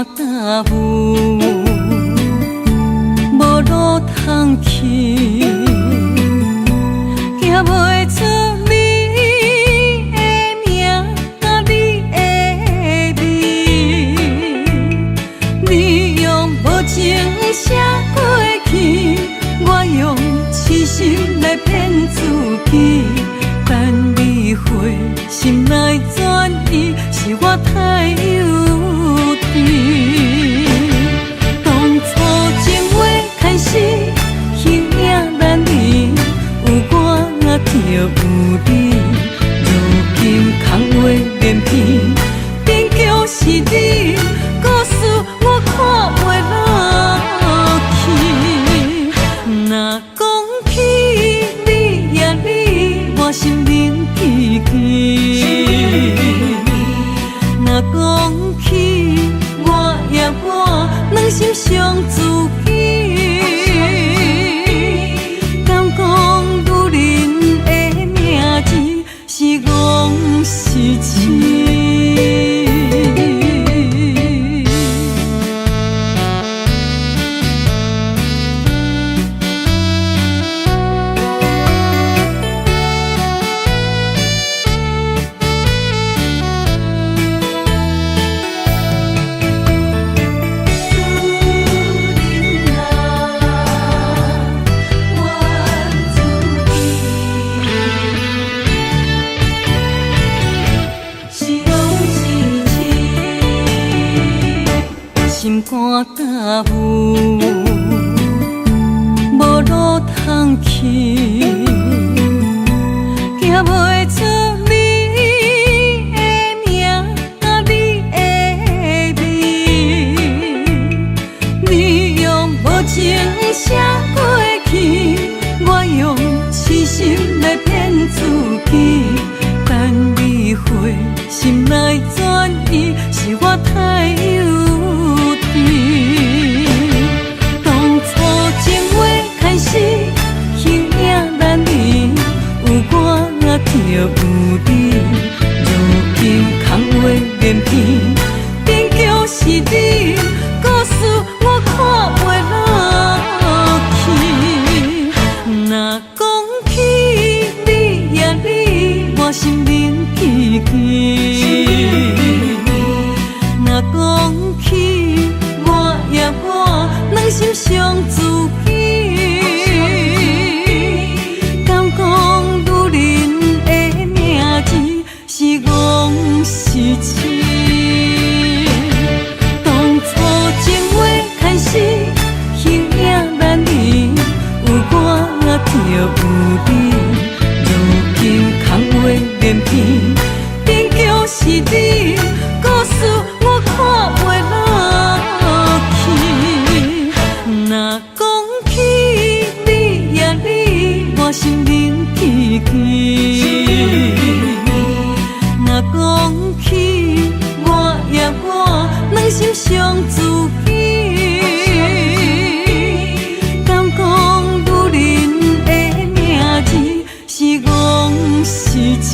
大雾，无路通去，行袂出你的名甲你的味。你用无情写过去，我用痴心来骗自己。等你回心来转意，是我太幼稚。当初情话开始，形影难离，有我就有你。如今空话连篇，终究是你，故事我看袂落去。若讲起你呀你，我心灵记记。若讲起我呀我，两心相知己。敢讲女人的名字是戆是痴？心肝大雾，无路通去，行袂出你的名甲你的味。你用无情写过去，我用痴心来骗自己。等你回心来转意，是我太幼稚。当初情话开始，形影难离，有我就有你。如今空话连篇，终究是你，故事我看袂落去。若讲起你呀你，我心灵记记。若讲起我呀我，两心相知己。敢讲女人的名字是戆是痴？当初情话开始，形影难离，有我就有你。如今空话连篇，终究是你，故事我看袂落去。若讲起你呀你，我心灵记记。若讲起我呀我，两心相知己。敢讲女人的名字是戆是痴？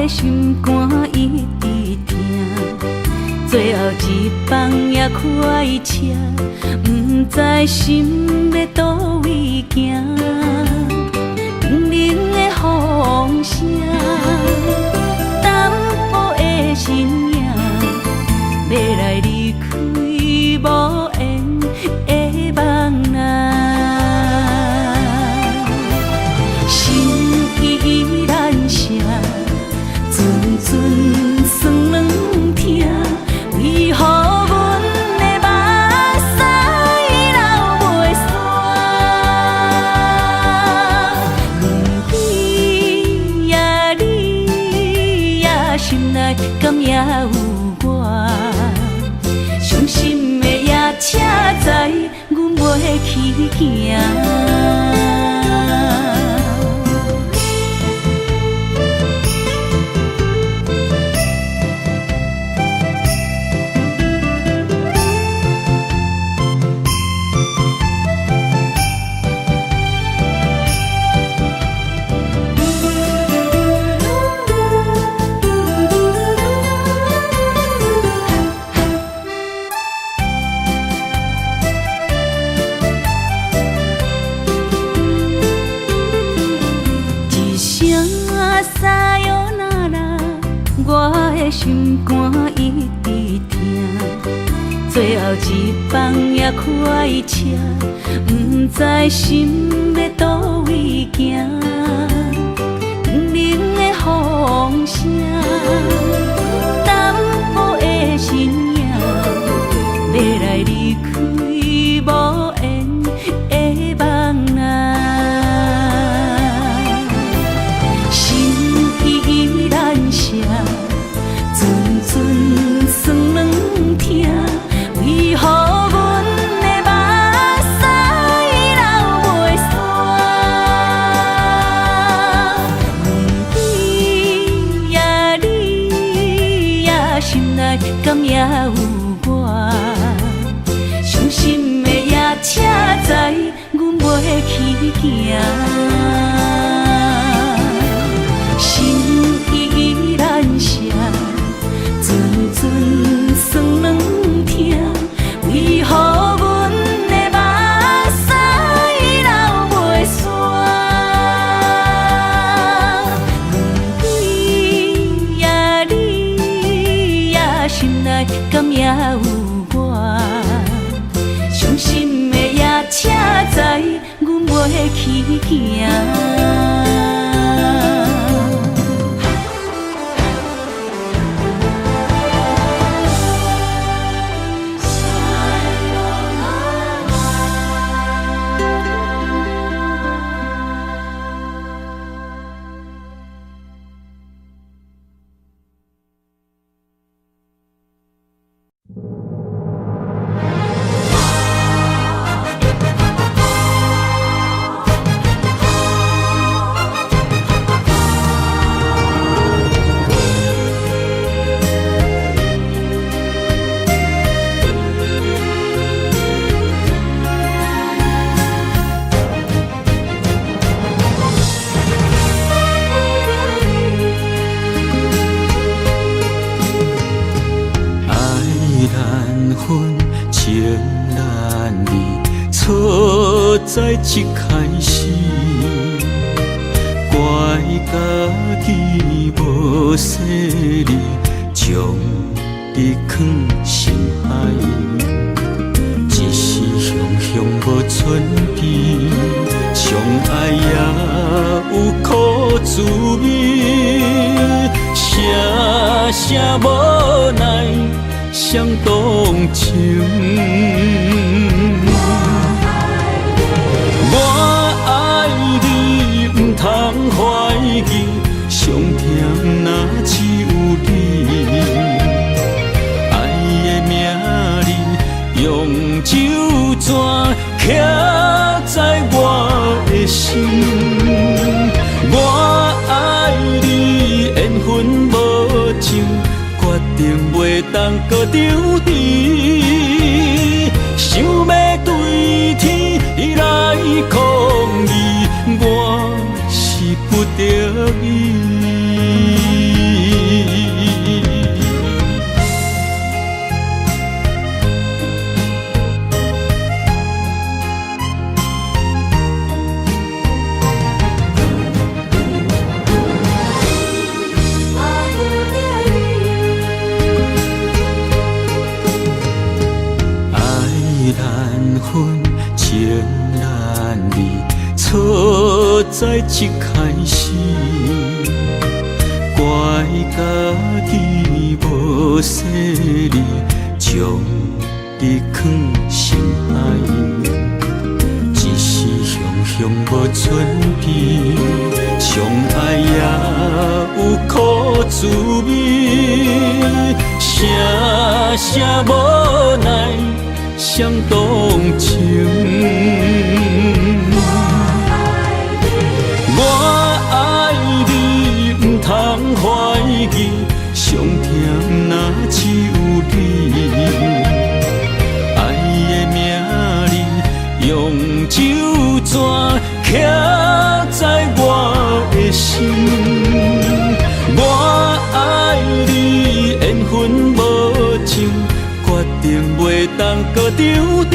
心肝一直疼，最后一放也开车，不知心要倒位行。冷冷的风声，淡薄的身影，要来离开无缘的梦啊。心依然声，阵阵酸软痛，为何阮的目屎流袂煞？问你呀，你呀，心内敢也有我？伤心的夜车载，阮袂去行。撒哟那拉，我的心肝一直疼。最后一棒也开车，不知心要倒位行。冷冷的风声，淡薄的身影，要来离开无缘的梦啊。阵阵酸软痛，为何阮的目屎流袂煞？问你呀，你呀，心内敢也有我？伤心的夜车载，阮袂去行。心依然声，阵阵酸软痛，为何阮的目屎流袂煞？问你呀，你呀，心内敢也有我？伤心的夜车载，阮袂去行。在一开始，怪家己无细腻，将你放心海。一时雄雄无存边，相爱也有苦滋味，声声无奈伤动情。我爱你，不通怀疑，上甜若只有你。爱的名字用酒泉刻在我的心。我爱你，缘分无尽，决定袂当搁丢弃。想要对天来抗议，我是不得已。在一开始，怪家己无细腻，将你藏心海。一时雄雄无准备，相爱也有苦滋味，声声无奈伤动情。我爱你，不通怀疑，上甜若只有你。爱的名字用手纸刻在我的心。我爱你，缘分无情，决定袂当搁丢你。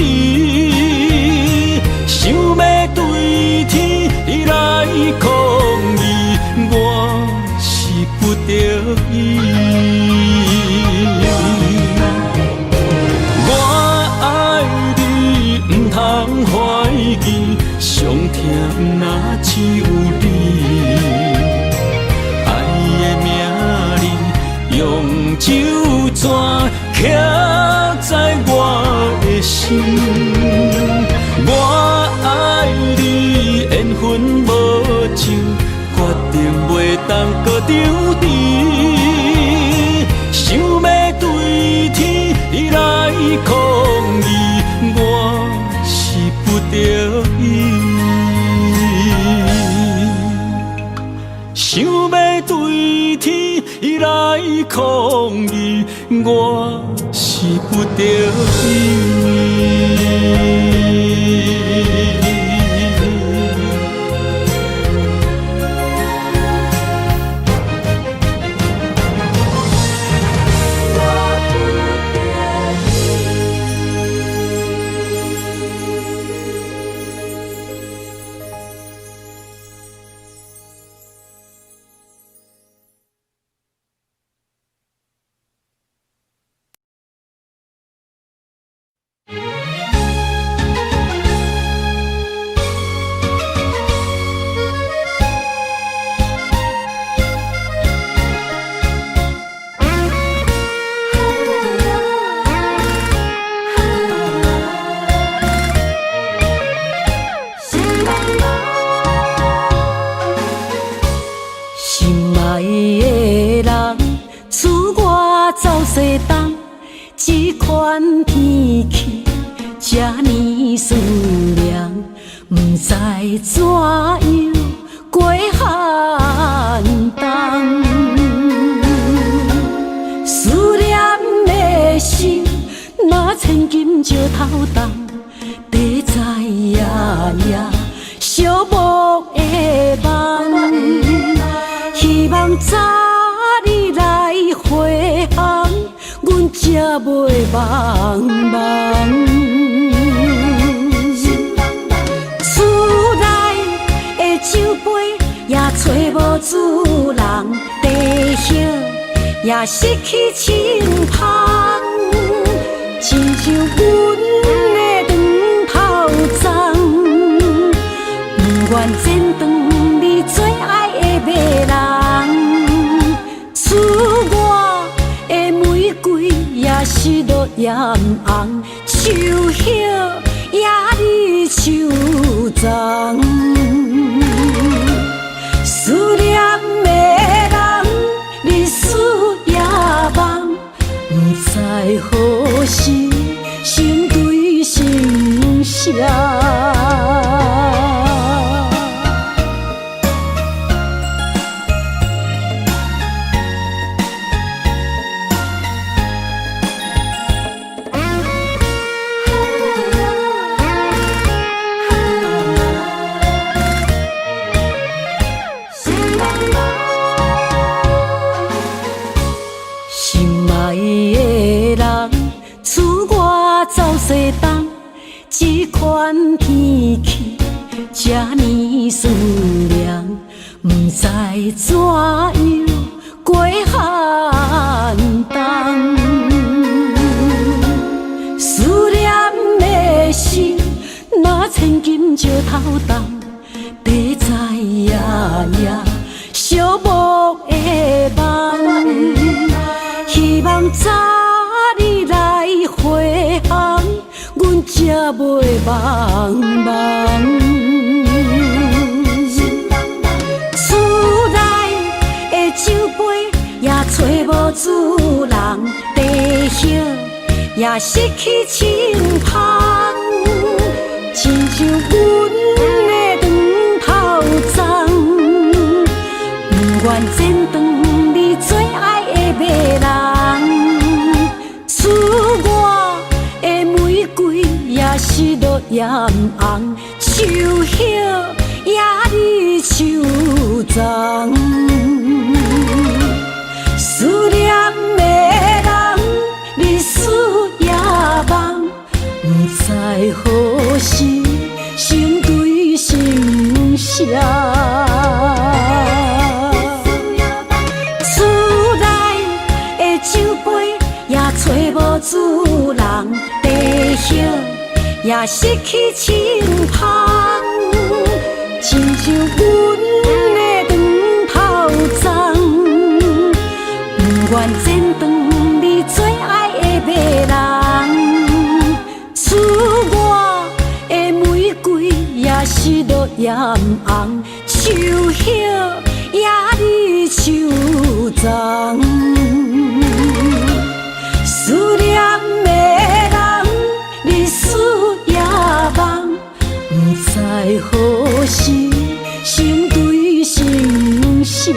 想要对天来抗议，我是不得已。我爱你，不通怀疑，上甜若只有你。爱的名字用手纸刻在我的心。我爱你，缘分无情，决定袂当搁丢你。想要对天来抗议，我是不得已。想要对天来抗议，我是不得已。这款天气，这呢思念，不知怎样过寒冬。思念的心，若千金石头重，地在夜夜寂寞的梦，希望早日来回航。阮才袂茫茫，厝内的酒杯也找无主人，地叶也失去清芳，亲像阮的长头鬃，不愿剪断你最爱的马人，厝外的玫瑰也是落艳红，树叶也离树丛。思念的人，日思夜梦，不知何时心对心声。西东，这款天气，这呢思念，不知怎样过寒冬。思念的心，若千金石头重，地在才袂茫茫。厝内的酒杯也找无主人，地叶也失去清芳，亲像阮的长头鬃，不愿剪断你最爱的迷人。厝外的玫瑰也是落艳红，树叶也离手脏。思念的人，日思夜梦，不知何时成对成双。厝内的酒杯也找无主人，地叶也失去清芳，亲像阮的长头鬃，不愿剪断你最爱的迷人。厝外的玫瑰也是落艳红，树叶也离手脏。思念的人，日思夜梦，不知何时成对成双。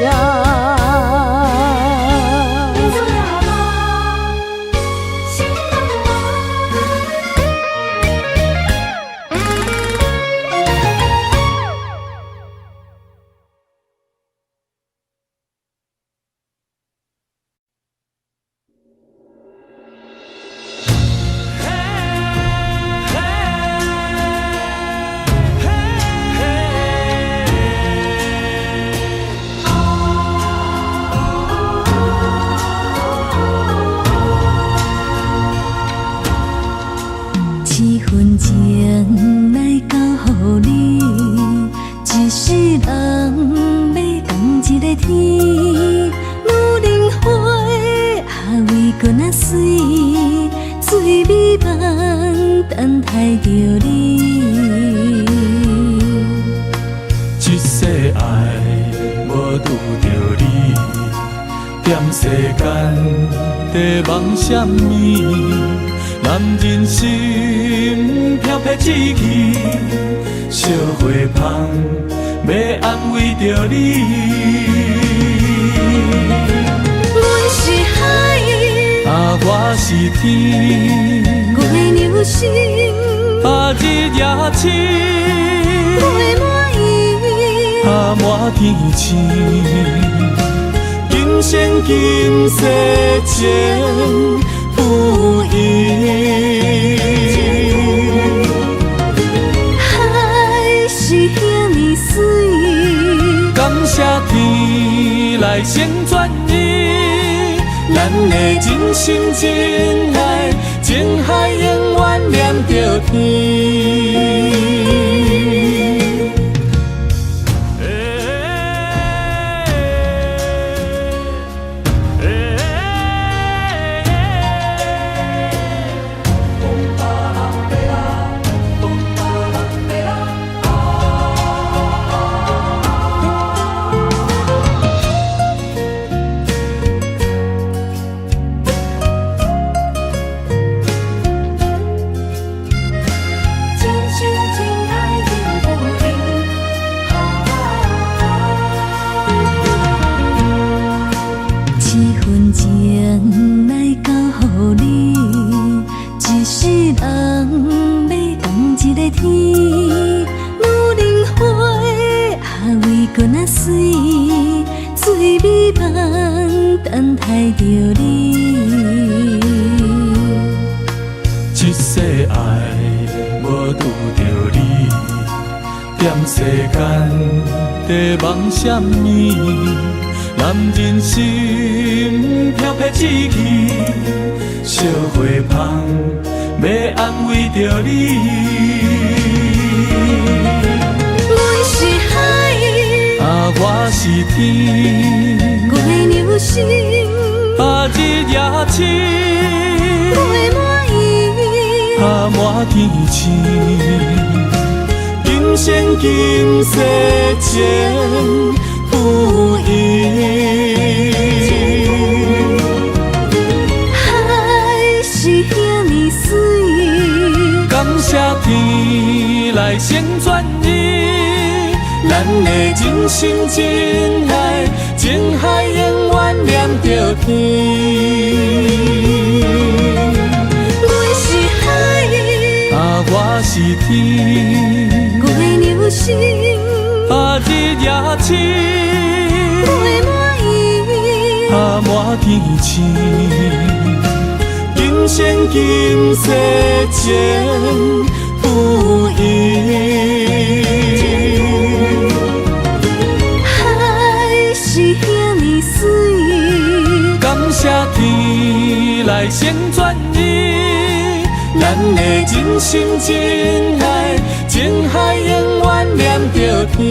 什么？男人心飘撇志气，烧花香要安慰着你。阮是海，我是天，月流星，日夜星，月满意，满天星。今生今世情不移，海是遐尼水，感谢天来成全伊，咱的真心真爱，情海永远念着天。梦什么？男人心飘撇志气，烧花香要安慰着你。阮是海，我是天，月流星，日夜星，月满意，下满天星，今生今世情不移。海是遐尼水，感谢天来成全伊，咱的真心真爱，情海永远念着天。阮是海，我是天，我的流星，日夜星，陪满伊，满天星，今生今世情不移。海是遐尼水，感谢天来成全伊，咱的真心真爱，情海永远念着天。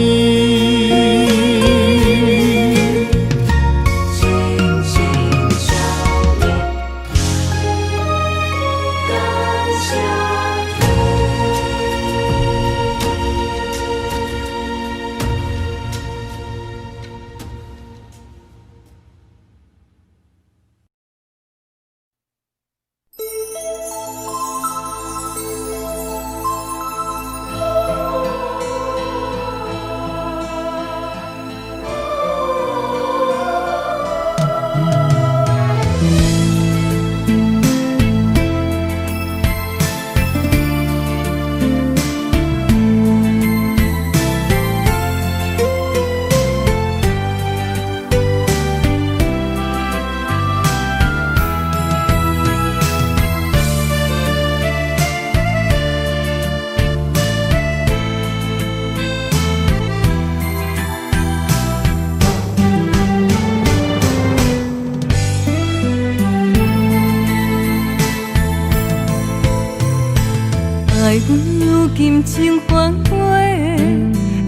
爱阮如今情反悔，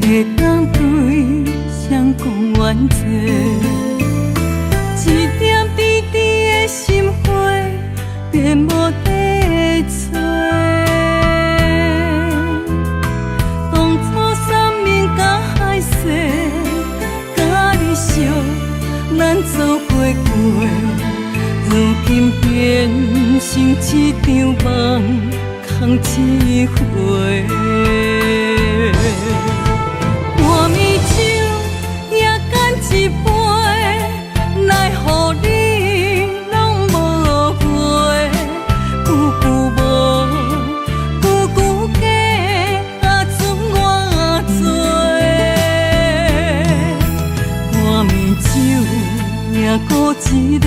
会当对谁讲冤错？一点滴滴的心花，变无地找。当初三面甲海誓，甲你相，咱做伙过，如今变成一场梦。空一回，半暝酒也干一杯，奈何你拢无回？久久无，久久假，剩我做。半暝酒也孤一个，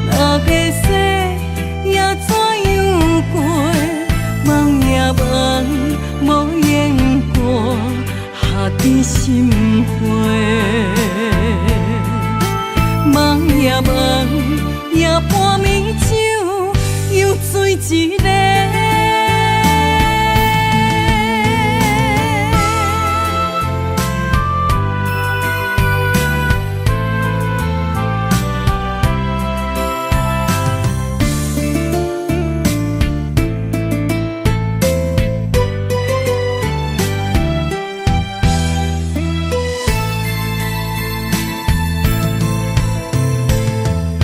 若个说也怎样过？梦也梦，无言过，下伫心花。梦也梦，也半暝酒又醉一个。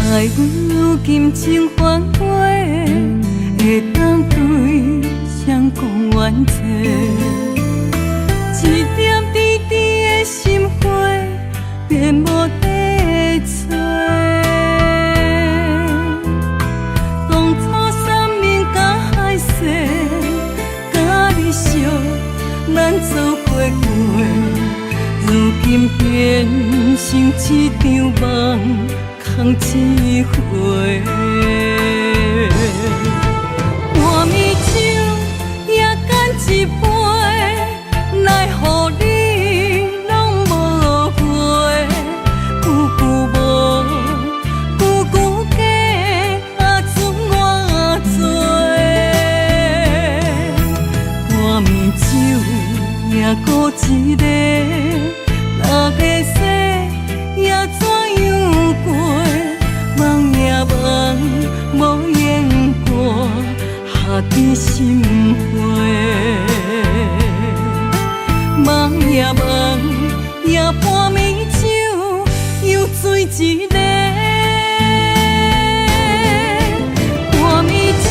爱阮如今情反悔，会当对谁讲冤错？一点滴滴的心花，变无地找。当初三面甲海誓，甲你相，咱做伙过，如今变成一场梦。空一回，半暝酒也干一杯，奈何你拢无回？久久无，久久假，剩我做。半暝酒也孤一个，若个说也怎样过？梦也梦，无言过，下伫心花。梦呀梦呀，半暝酒又醉一个。半暝酒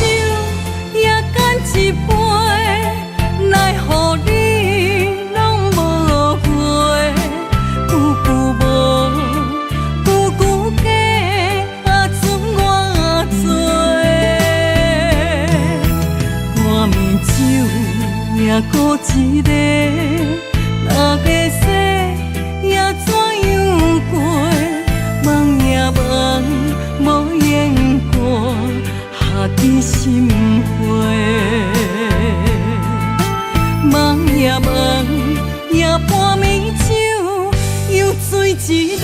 也干一杯，奈何你拢无回？久久无，久久假，剩我做。半暝酒也孤一个。那个世也怎样过？梦呀梦，无言歌，下伫心花。梦呀梦呀，半暝酒又醉一个。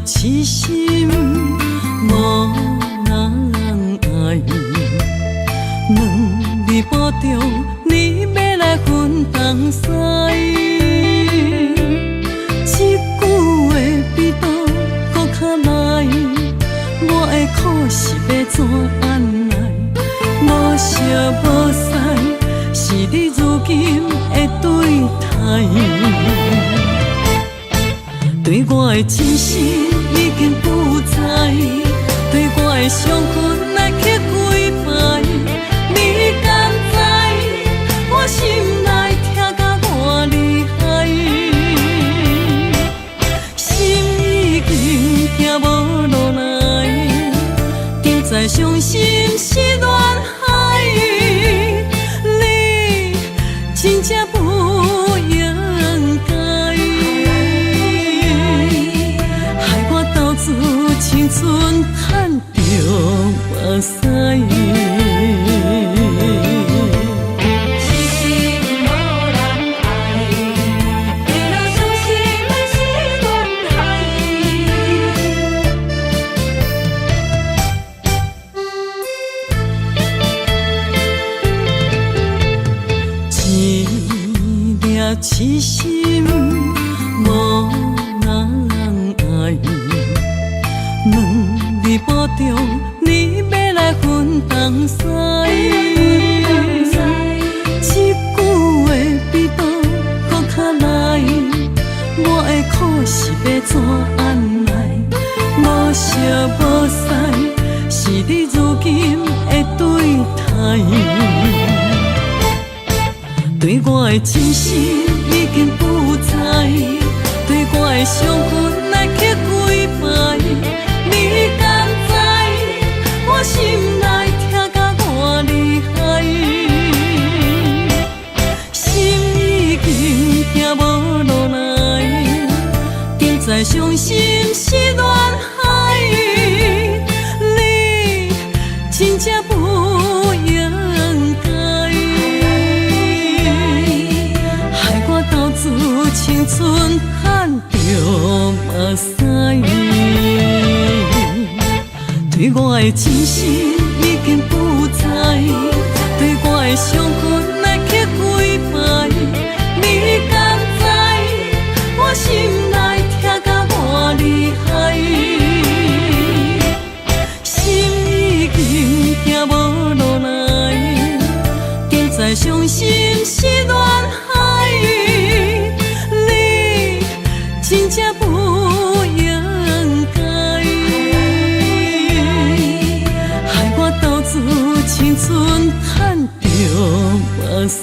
痴心无人爱，两日保重，你要来分东西。这句话比倒搁较来，我的苦是要怎安来？无烧无屎，是你如今的对待。对我的真心已经不知，对我的伤痕来去几摆，你敢知我心内痛甲偌厉害？心已经行无落来，定在伤心是恋海，你真正不应该。青春赚着目屎，痴心无人爱，为了伤心的是恋海。一粒痴心无人爱。两日保重，你要来分东西。这句话比倒搁较来，我的苦是要怎安来？无烧无屎，是你如今的对待。对我的真心已经不知，对我的伤痕来去几摆。你敢知我心内痛甲偌厉害？心已经行无落来，定在伤心是恋海，你真正不应该，害我斗志青春赚着目屎。对我的真心已经不知，对我的伤痕来去几摆，你敢知我心内痛甲偌厉害？心已经行无落来，定在伤心是恋海，你真正不应该。青春赚着目屎。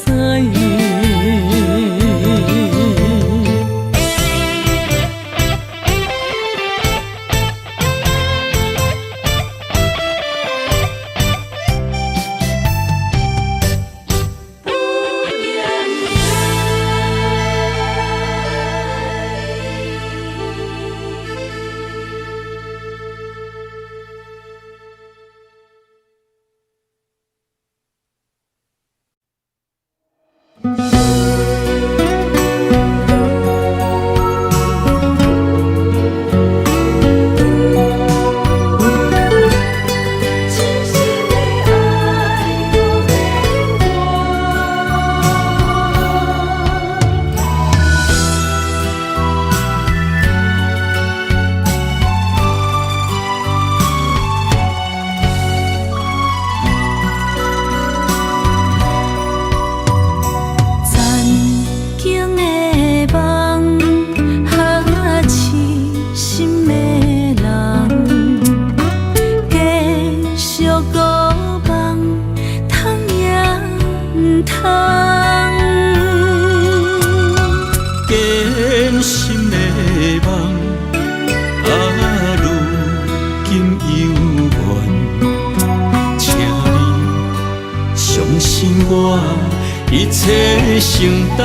一切承担。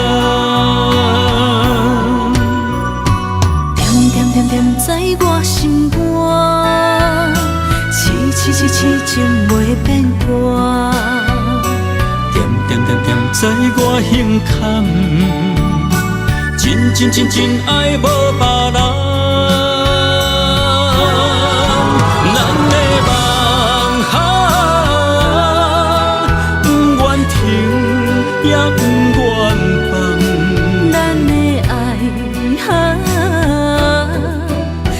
点点点点在我心肝，痴痴痴痴情袂变卦。点点点点在我胸坎，真真真真爱无别人。咱的梦想，不愿停，也不愿放。咱的爱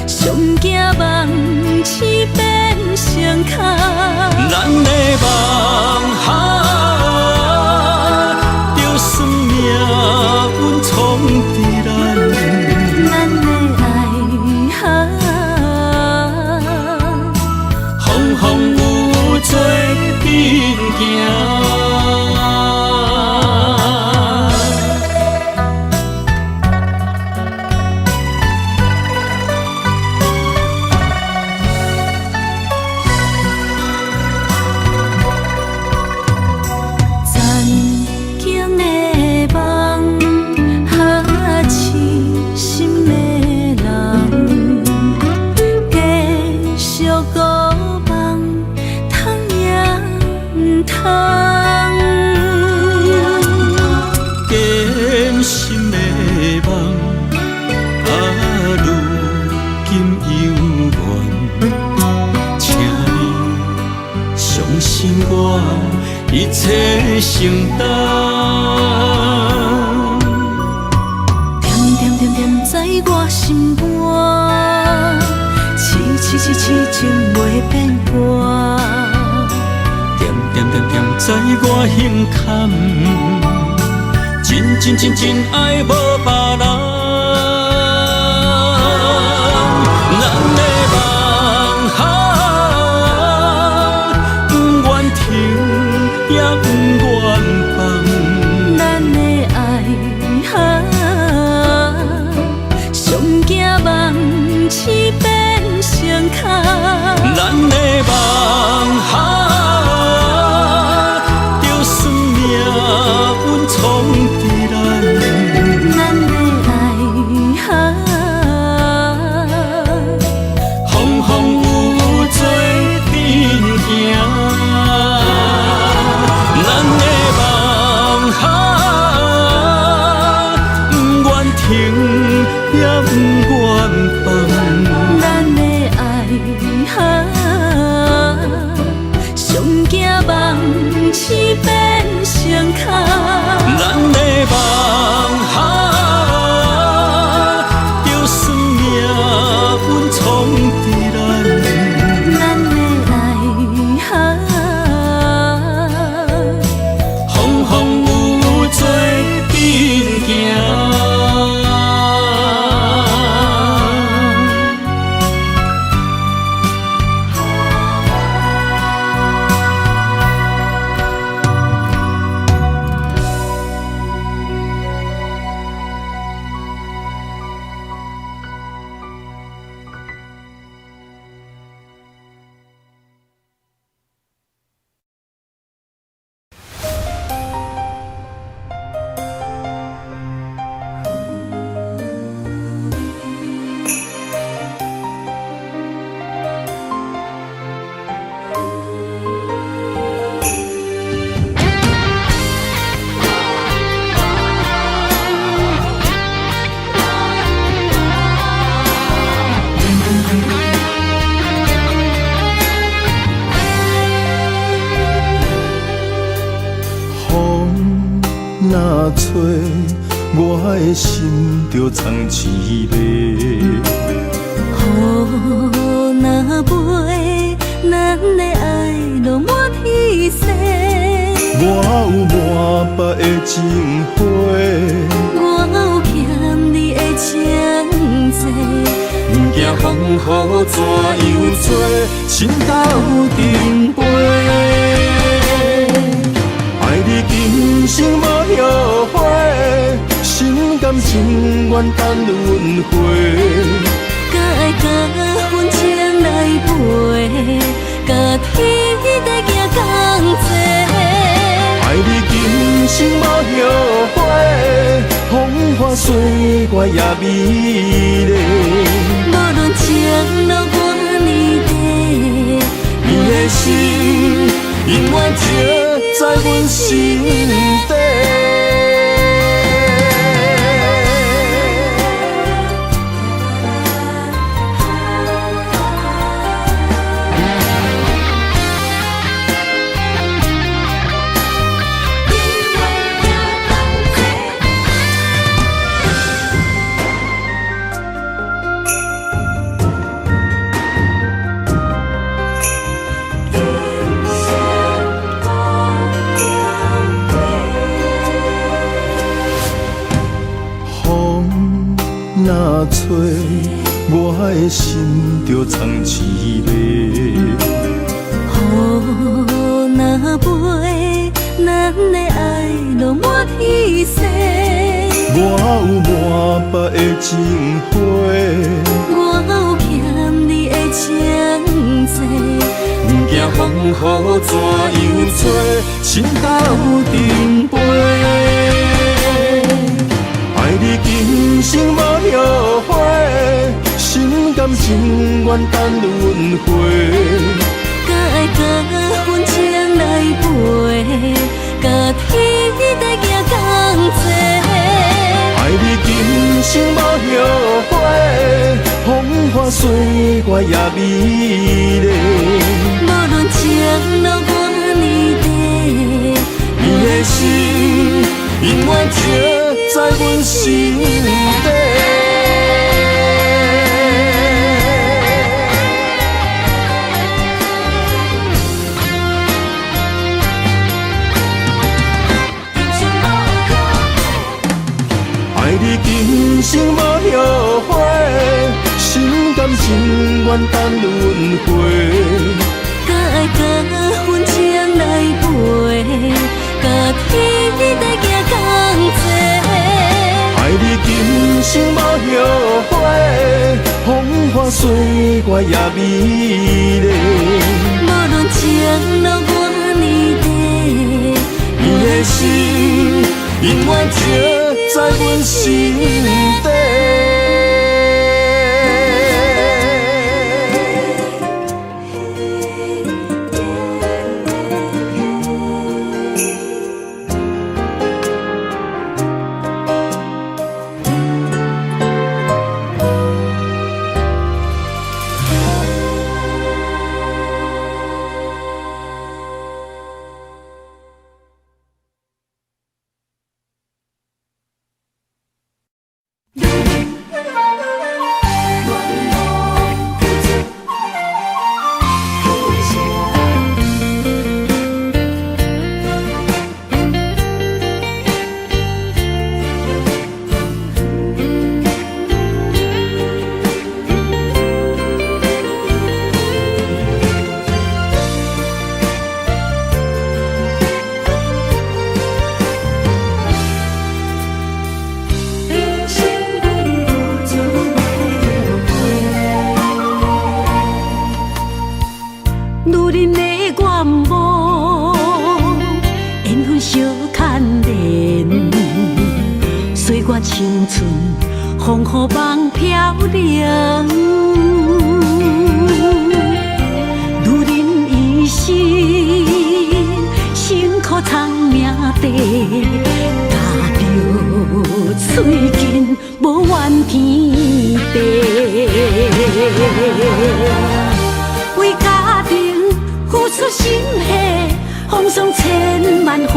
上惊梦痴变成空。咱的梦想，就算命运冲伫咱，咱的爱风风雨做阵行。一切承担，点点点点在我心肝，痴痴痴痴情袂变卦。点点点点在我胸坎，真真真真爱无别人。咱的梦想，不愿停，也不愿放。咱的爱上惊梦痴变成空。咱的梦想，就算命运冲伫咱，咱的爱风风雨做阵行。咱的梦想，不愿停，也不愿放。咱的爱上惊梦痴变成空。咱的梦想，就算命运冲伫咱，咱的爱风风雨做阵行。若吹，我的心就藏一个。雨若飞，咱的爱落满天星。我有满腹的情花，我有欠你的情债，不惊风雨怎样做，心斗阵飞。爱你今生无后悔，心甘情愿等轮回。甲爱甲阮情来陪，甲天地行同齐。爱你今生无后悔，风花雪月也美丽。无论情路偌呢短，你的心永远刻在阮心底。若吹，我的心就藏一个。雨若飞，咱的爱落满天星。我有满腹的情花，我有欠你的情债。不惊风雨怎样吹，心斗阵飞。爱你今生无后悔，心甘情愿等轮回。甲爱甲阮情来陪，甲天地行同齐。爱你今生无后悔，风花雪月也美丽。无论情路偌呢短，你的心永远刻在阮心底。爱你今生无后悔，心甘情愿等轮回。甲爱甲阮情来陪，甲天地行同齐。爱你今生无后悔，风花雪月也美丽。无论情路偌呢短，你的心永远刻在阮心底。青春风雨梦飘零，女人一生辛苦藏命地，踏着嘴筋无怨天地，为家庭付出心血，风霜千万回。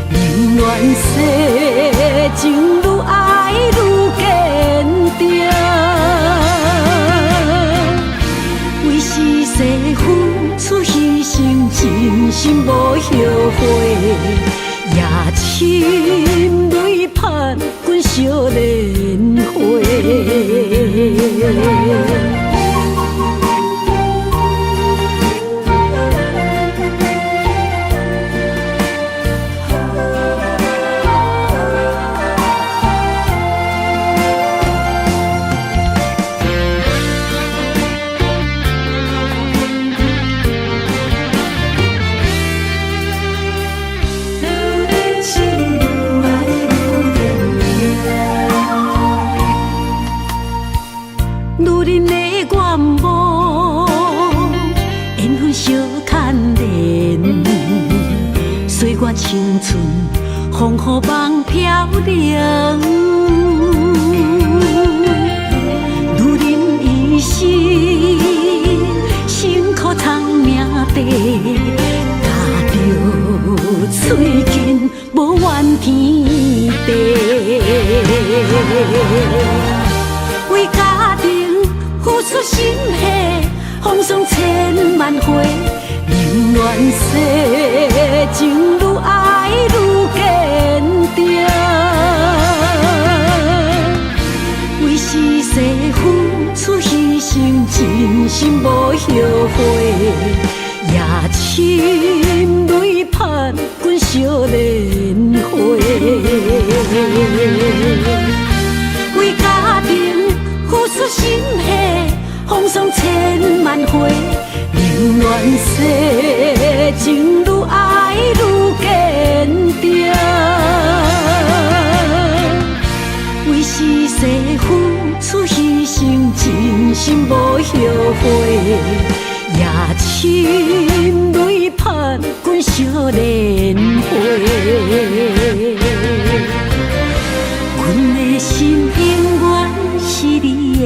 宁愿世情愈爱愈坚定，为是世付出牺牲，真心无后悔，也深泪盼阮少年花。月青春，风雨梦飘零。如人一生，辛苦苍命地，踏着嘴筋，无怨天地。为家庭付出心血，风霜千万回。宁愿世情愈爱愈坚定，为是世付出牺牲，真心无后悔。夜深泪盼阮少年花，为家庭付出心血，风霜千万回。宁愿世情愈爱愈坚定，为是世付出牺牲，真心无后悔。夜深泪盼阮少年花，阮的心永远是你的。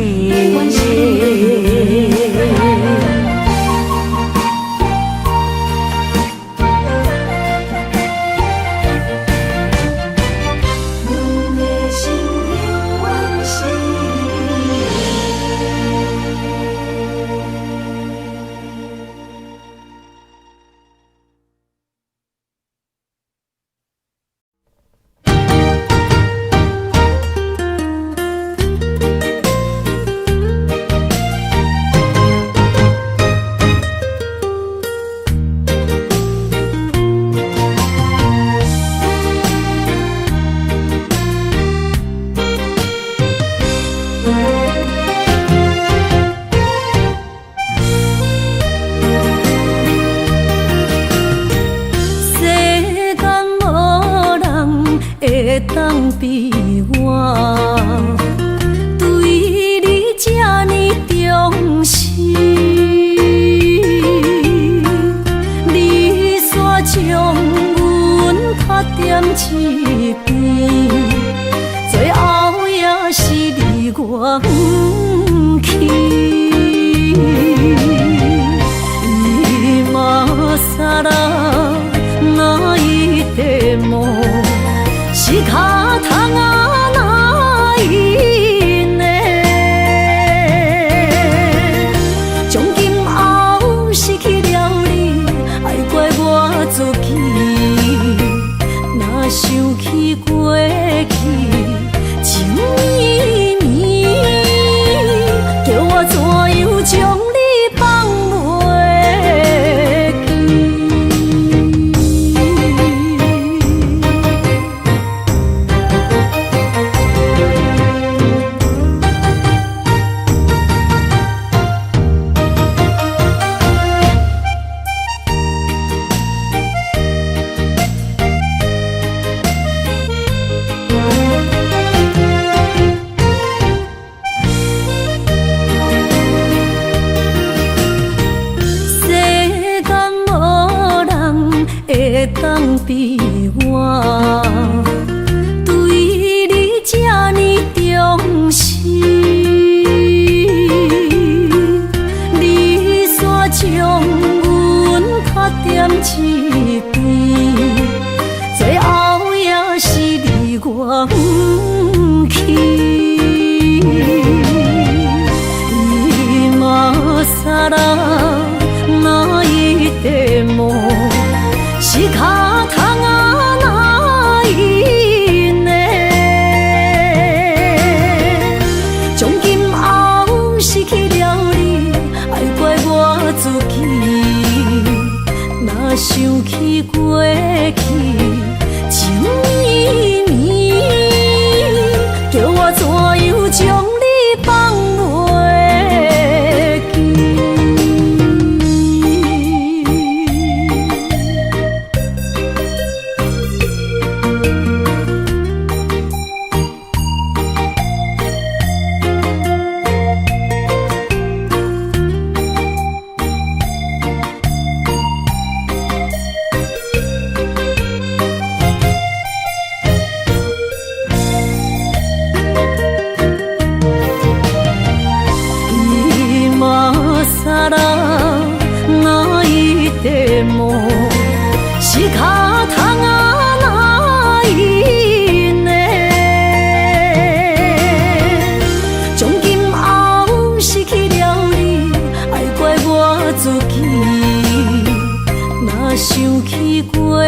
想起过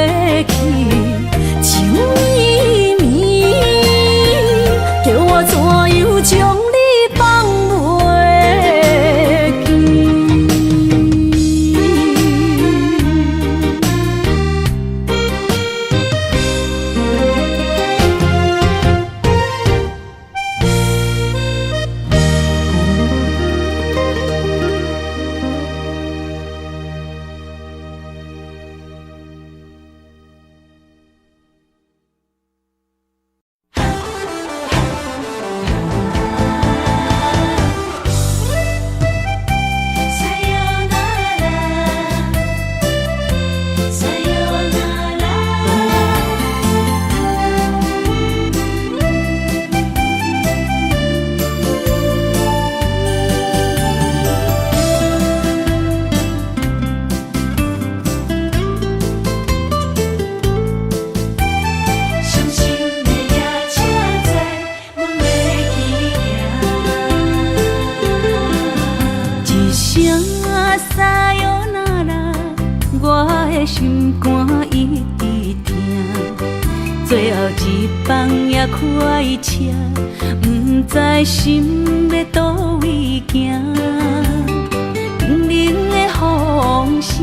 去，情绵绵，叫我怎样将你放袂记？心肝一直疼，最后一放也开车，不知心要倒位行。冷冷的风声，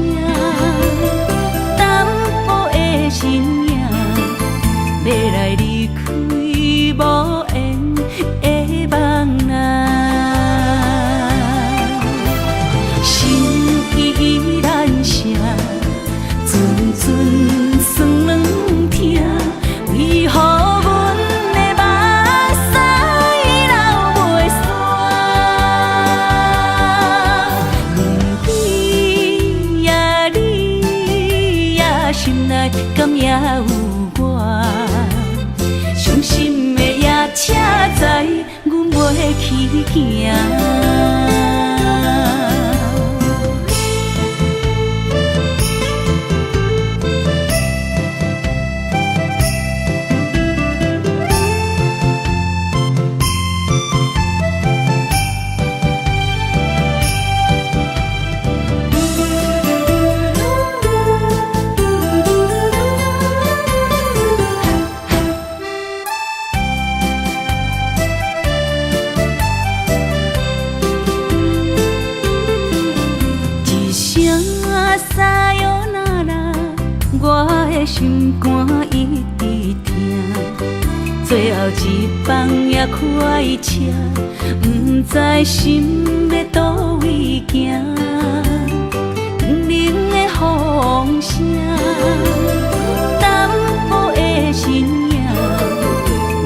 淡薄的身影，要来离开无缘的梦啊。心依然声。阵酸软疼，为何阮的目屎流袂煞？问你呀，你呀，心内敢也有我？伤心的夜车载，阮袂去行。心肝一直疼，最后一放也开车，不知心要倒位行。冷冷的风声，淡薄的身影，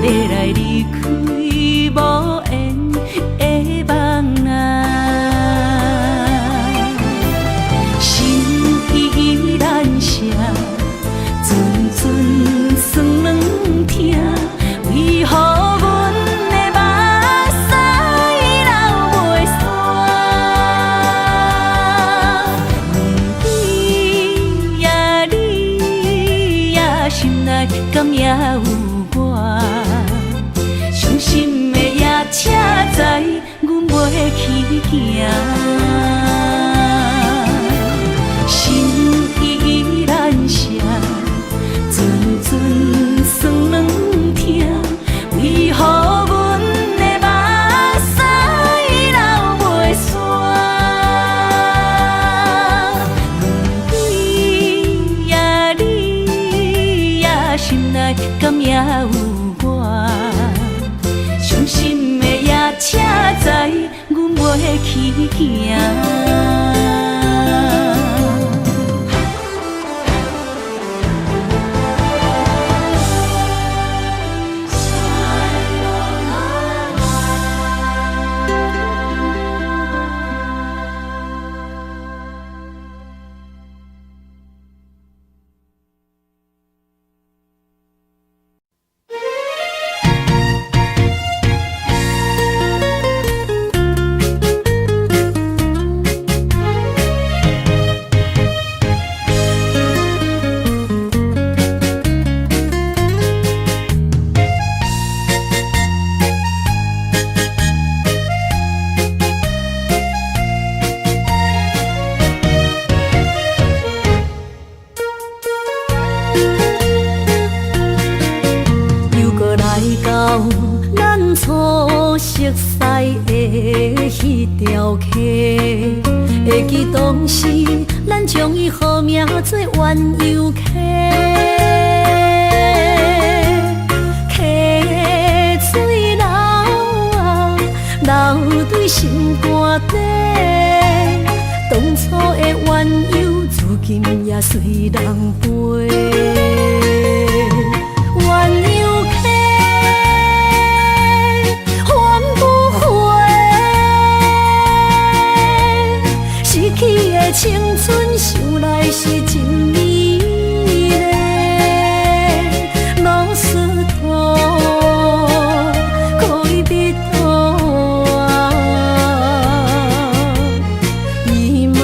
要来离开无缘的梦啊。心依然声。阵酸软疼，为何阮的目屎流袂煞？问你呀，你呀，心内敢也有我？伤心的夜车载，阮袂去行。心依然声。阵酸软疼，为何阮的目屎流袂煞？问你呀，你呀，心内敢也有我？伤心的夜车载，阮袂去行。又搁来到咱初熟悉的迄条溪，会记当时咱将伊号名做鸳鸯溪。溪水流啊，流对心肝底。当初的鸳鸯，如今也随人飞。鸳鸯溪，换不回。失去的青春，想来是真美丽。老师徒，可以比途啊，伊嘛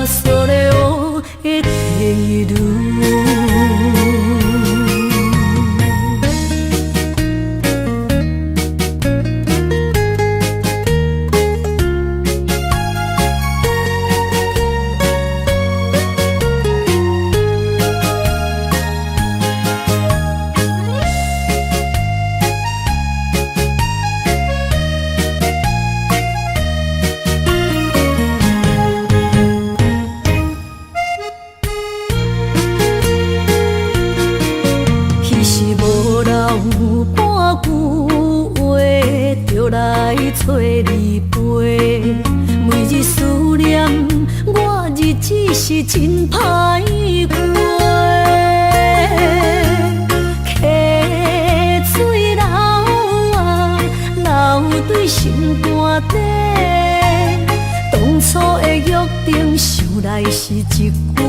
所了的地路。找你陪，每日思念，我日子是真歹过。溪水流啊，流对心肝底。当初的约定，想来是一句话。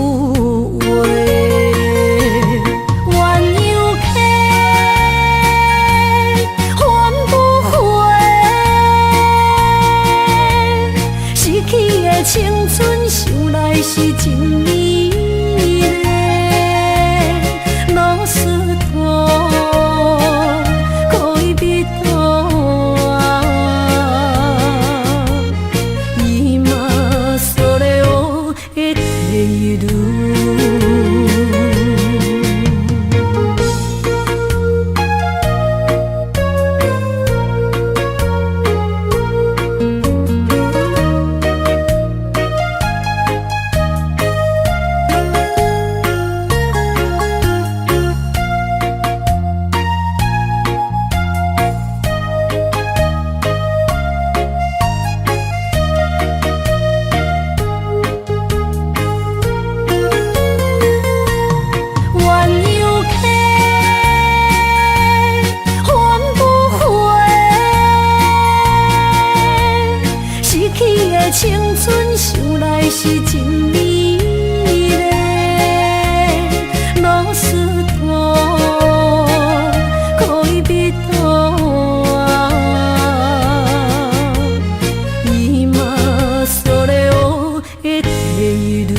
青春想来是真美丽，老师徒可以比途啊，伊嘛所了的地路。青春想来是真美丽，老师徒可以比途啊，伊嘛所了的地路。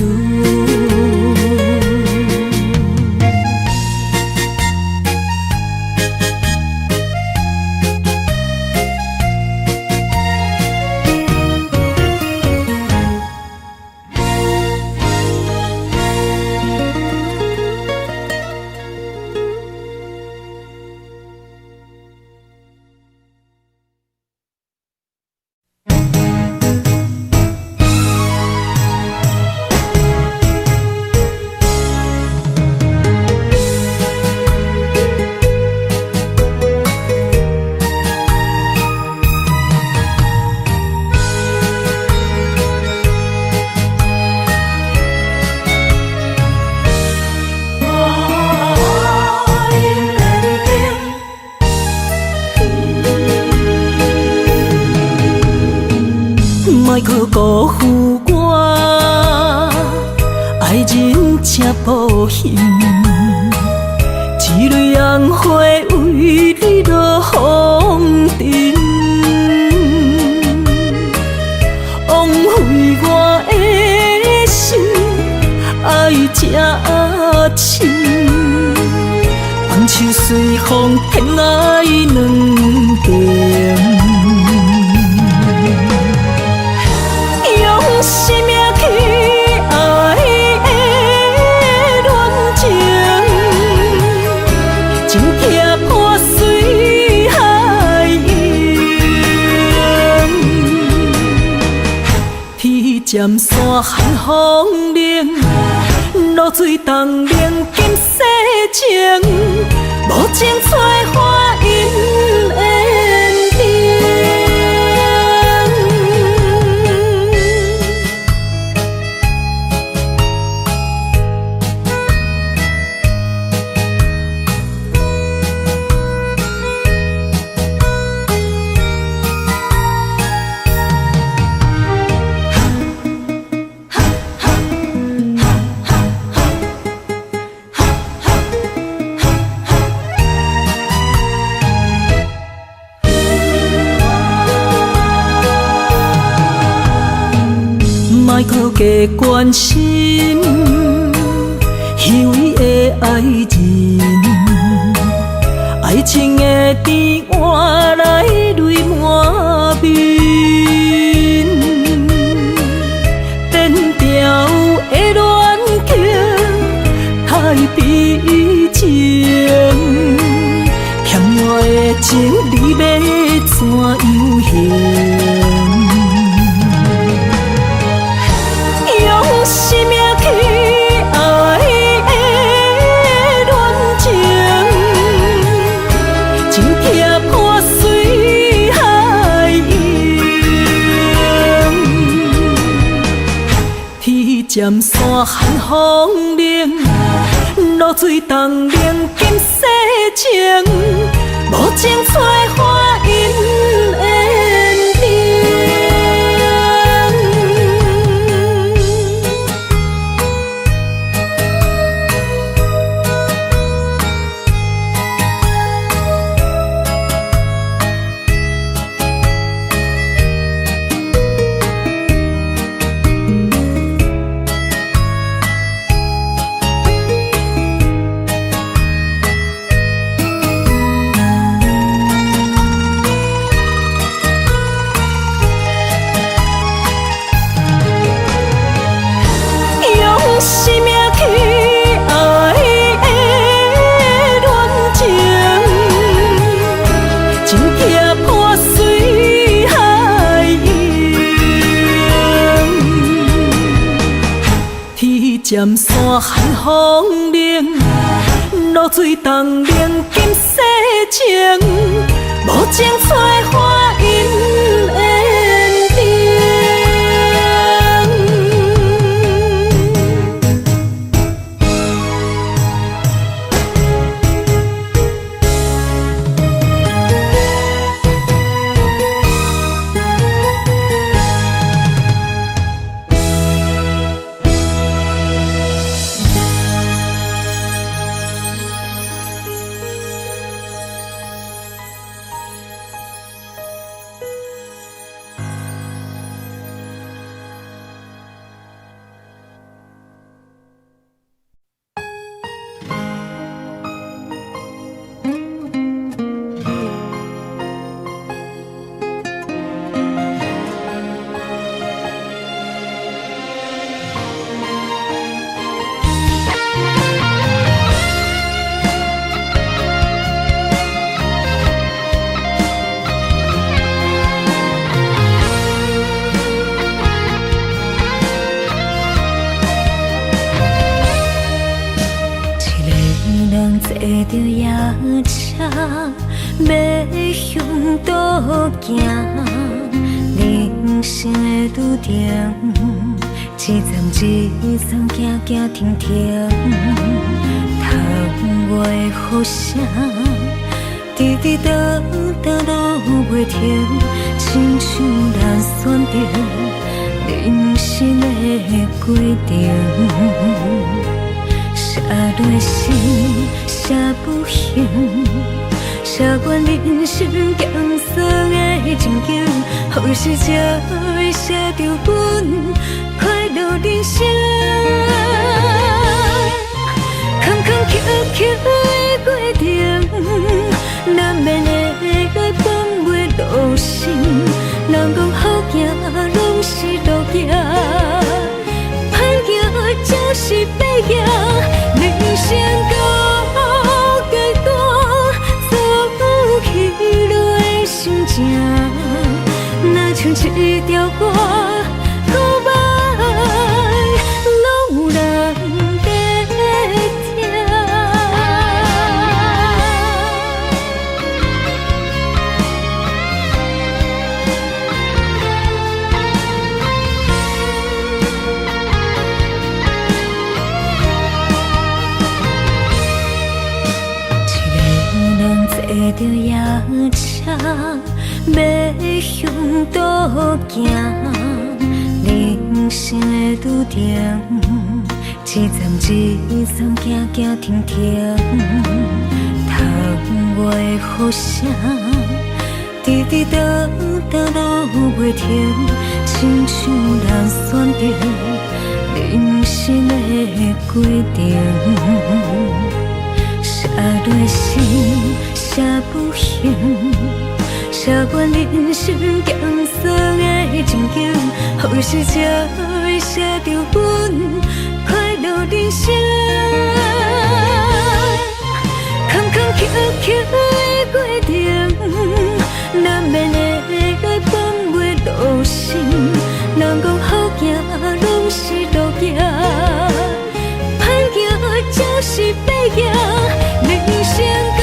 莫去辜负我，爱人才保险。一蕊红花为你落风尘，枉费我的心爱这深。放手随风，偏爱两边。用生命去爱的恋情，尖山寒风冷，露水东冷金世情，无情采花因缘定。莫搁加关心虚伪的爱人，爱情的甜换来泪满面，变调的恋情太悲情，欠我的情你要怎样还？生命去爱的恋情，真痛破水海涌。天尖山寒风冷，露水东冷金世情，无情采花因缘定。生命去爱的恋情，真痛破水海涌。天尖山寒风冷，露水东冷金世情，无情采花因缘定。坐着夜车，要向倒行。人生的拄定，一站一站行行停停。窗外的雨声，滴滴答答落袂停，亲像咱选择人生的规定。写落心，写不行，写阮人生艰涩的情景，何时才会写着阮快乐人生？坎坎坷坷的过程，难免会来放袂落心。人讲好行，拢是路行。就是要行，人生到阶段，走起落的心情，若像一条歌，古巴着夜叉，要向倒行。人生的拄定，一站一站，行行停停。窗外的雨声，滴滴答答落袂停，亲像人选择人生的规定。写落心，写不行，写阮人生艰涩的情景，何时才会写着阮快乐人生？坎坎坷坷的过程，难免会来放袂落心。人讲好行，拢是路行，歹行就是歹行。人生到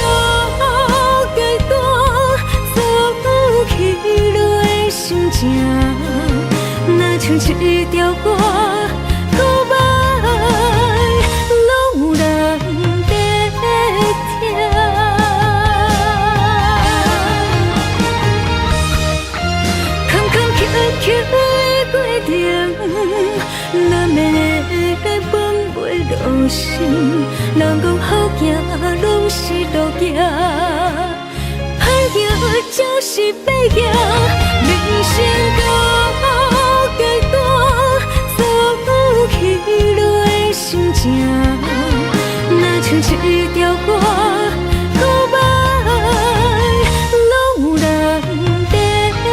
阶段，走起落的心情，若像一条歌，古摆拢有人在听。坎坎坷坷的过程，难免会来放袂落心。人讲好行，拢是路行，歹行就是歹行。人生到阶段，走起落的心情，若像一条歌，古摆拢有人在听。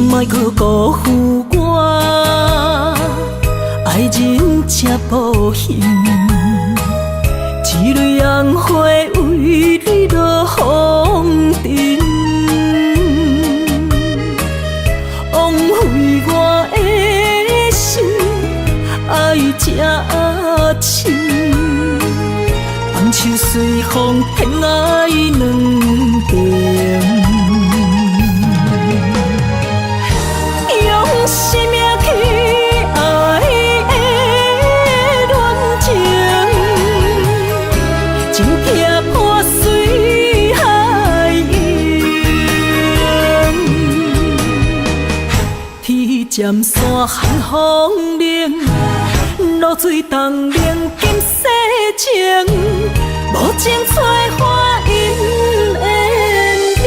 莫搁辜负我，爱人才无形，一蕊红花为你落风尘，枉费我的心，爱这深，放手随风偏爱两边。生命去爱的恋情，真痛破随海涌。天渐山寒风冷，露水冻冷金世情，无情采花因缘定。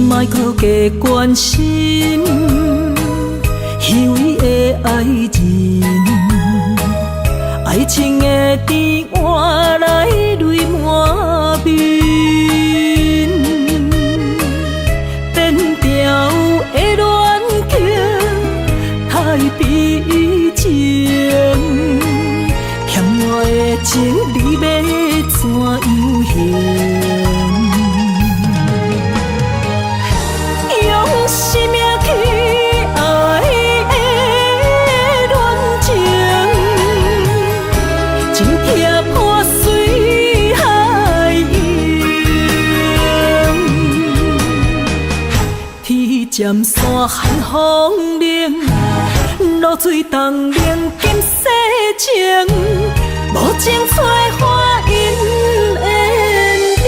莫搁加关心虚伪的爱人，爱情的甜换来泪满面，变调的恋情太悲情，欠我的情你要怎样还？生命去爱的恋情，尖山寒风冷，露水东冷金世情，无情催花因缘定。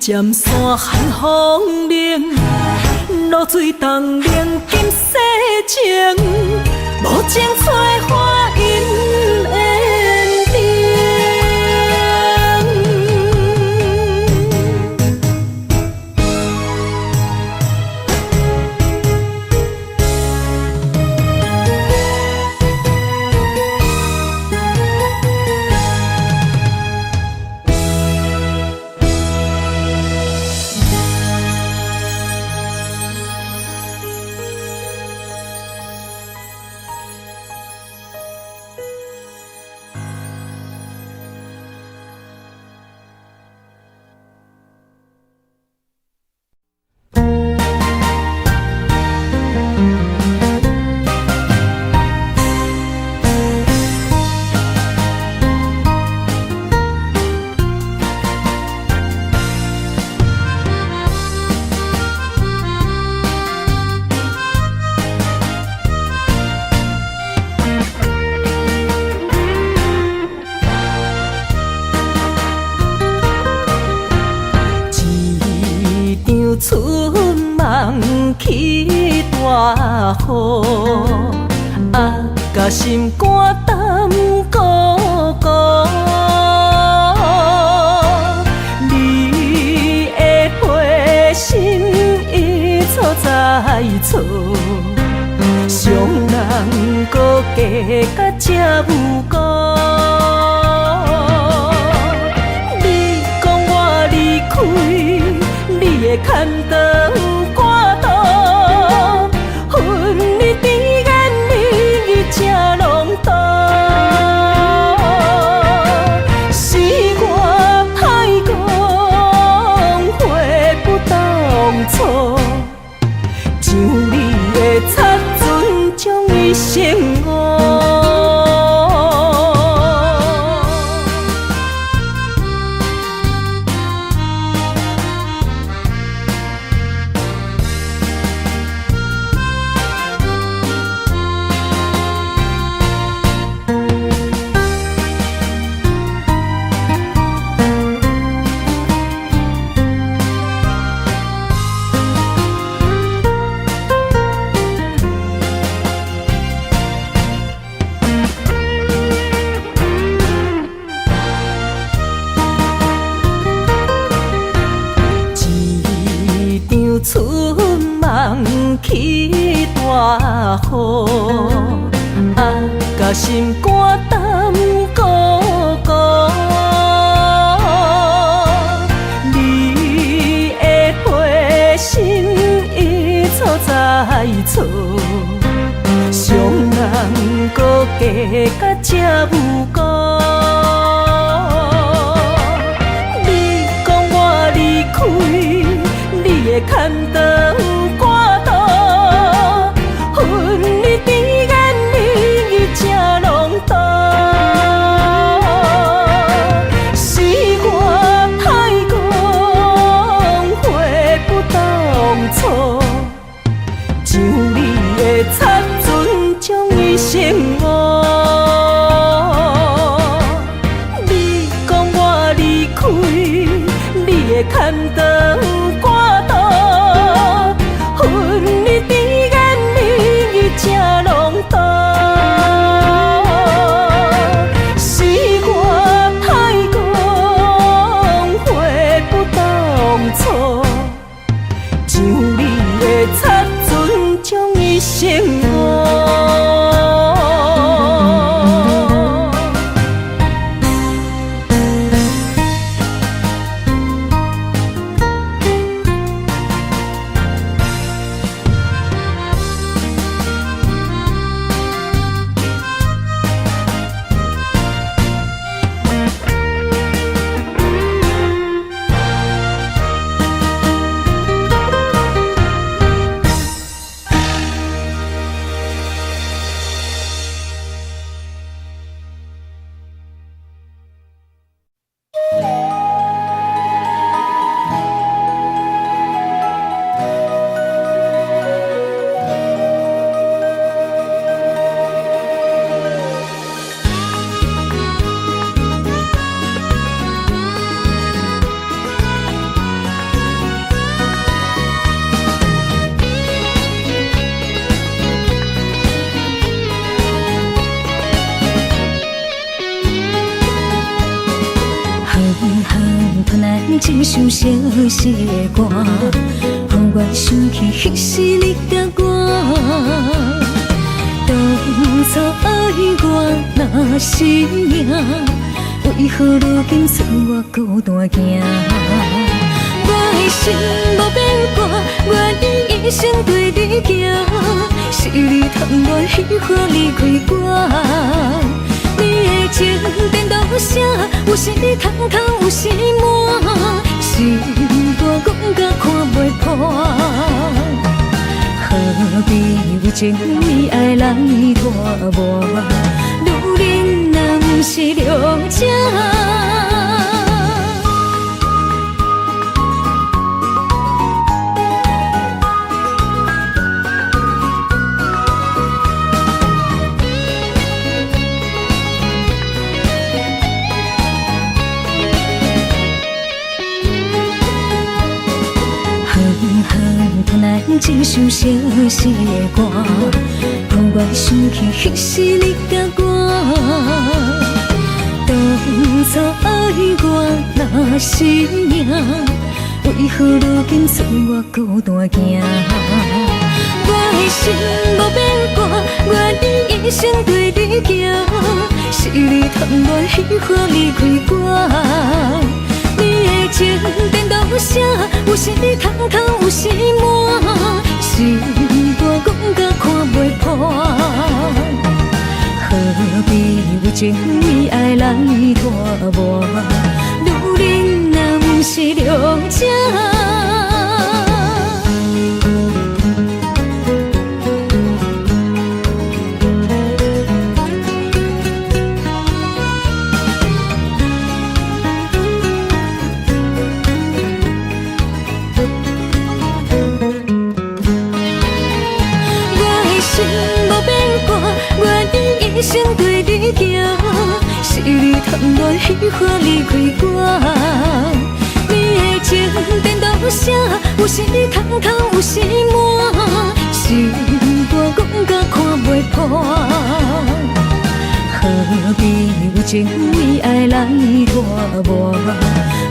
尖山寒风冷，露水东冷金世情，无情催花因缘定。春梦起大雨，甲心肝胆孤孤。你的陪心已错在错，伤人搁加甲这有辜。你讲我离开，你的牵肠挂肚，恨你甜言蜜语这浓度，是我歹讲悔不当初，像你的擦船将伊生误。春梦起大雨，甲心肝胆孤孤。你的陪心已错在错，伤人搁加甲这有辜。你讲我离开，你的牵肠挂肚，恨你甜言蜜语这浓度，是我歹讲悔不当初，像你的擦船将伊生误。你讲我离开，你的牵肠挂肚，生活。一首小小的歌，让我想起彼时你甲我。当初爱我若是命，为何如今剩我孤单行？我的心无变卦，愿意一生对你行。是你贪恋喜欢离开我。你的情颠倒啥？有时通通，有时满，心肝讲甲看袂破。何必为情义爱来拖磨？女人若不是了解。一首小小的歌，让我想起彼时你甲我。当初爱我若是命，为何如今剩我孤单行？我的心无变卦，愿意一生对你行。是你贪恋喜欢离开我。你的情颠倒啥？有时通通，有时满，心肝讲甲看袂破。何必为情义爱来拖磨？女人若不是了解。一生对你行，是你贪恋喜欢离开我。你的情颠倒啥？有时通通，有时满，心肝讲甲看袂破。何必为情义爱来拖磨？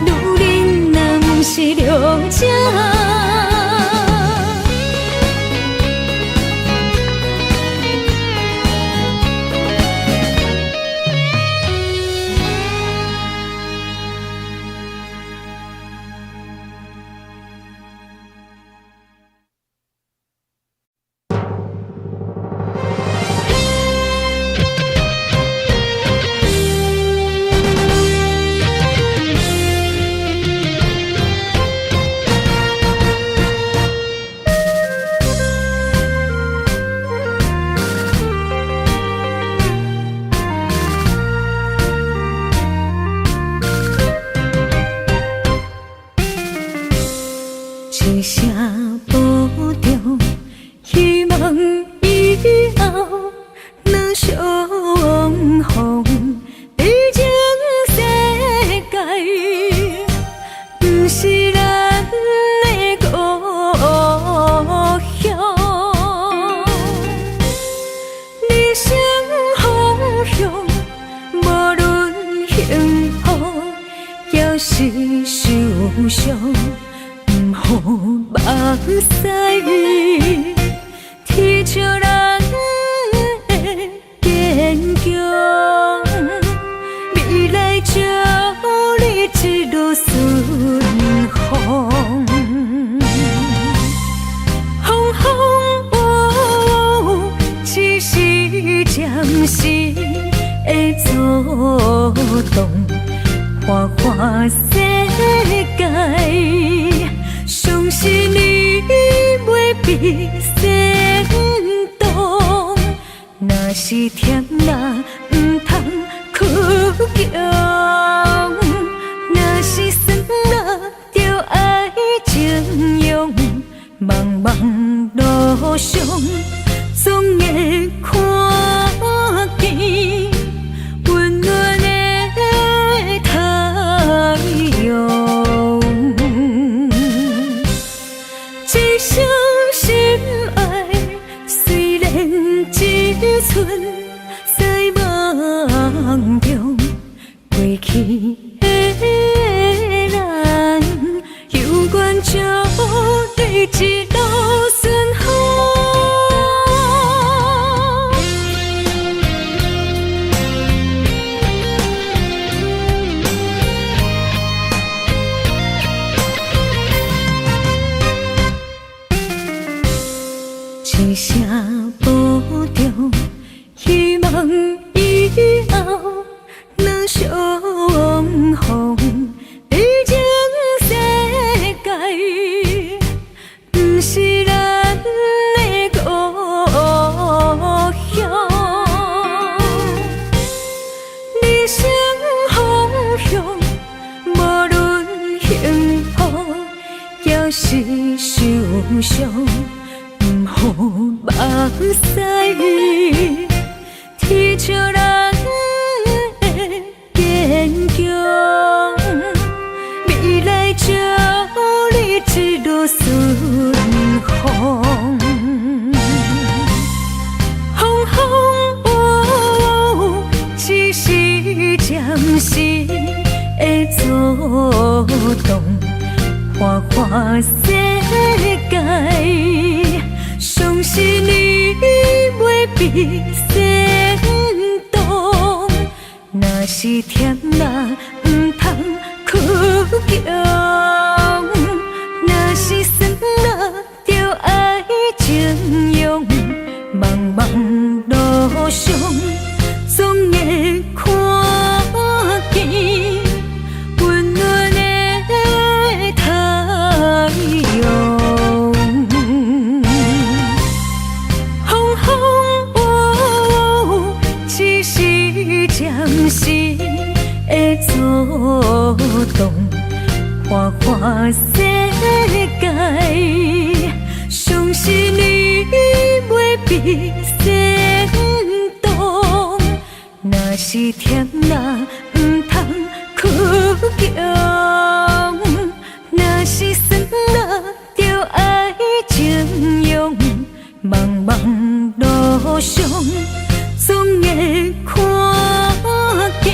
女人若不是了解。一声保重，希望以后若相逢，毕竟世界不是咱的故乡。人生方向，无论幸福还是受伤。目屎，天笑人的坚强，未来祝你一路顺风。风风雨雨，只是暂时的阻挡，花花世界，相信你袂比先动。若是甜啦，唔通倔强；若是酸啦，就爱情用。茫茫路上，总会看见温暖的太阳。一生心爱，虽然一寸在梦中，过去的咱，有缘祝你一路顺风。一声保重，希望以后能相逢。毕竟世界不是咱的故乡，人生方向，无论幸福也是受伤。唔好目屎，天笑人的坚强，未来祝你一路顺风。风风雨雨，只是暂时的阻挡，花花世界。相信你袂比先动，若是甜啦，唔通倔强；若是酸啦，就爱情用。茫茫路上，总会看见温暖的太阳。暂时的阻挡，花花世界，相信你袂比先动。若是甜啦，唔通倔强；若是酸啦，就爱情用。茫茫路上，总会看见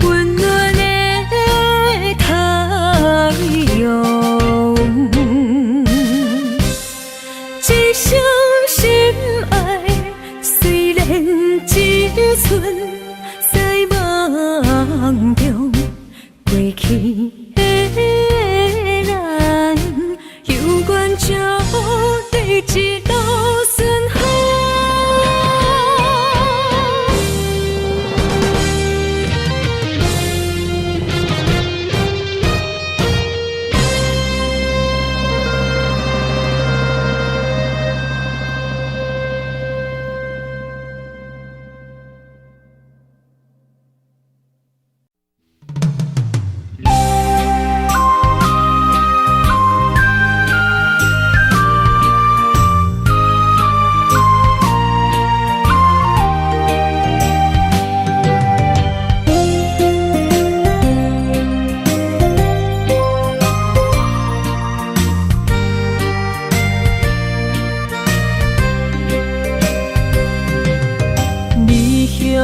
温暖的太阳。一生心爱，虽然一寸在梦中，过去的咱，有缘祝你一路顺风。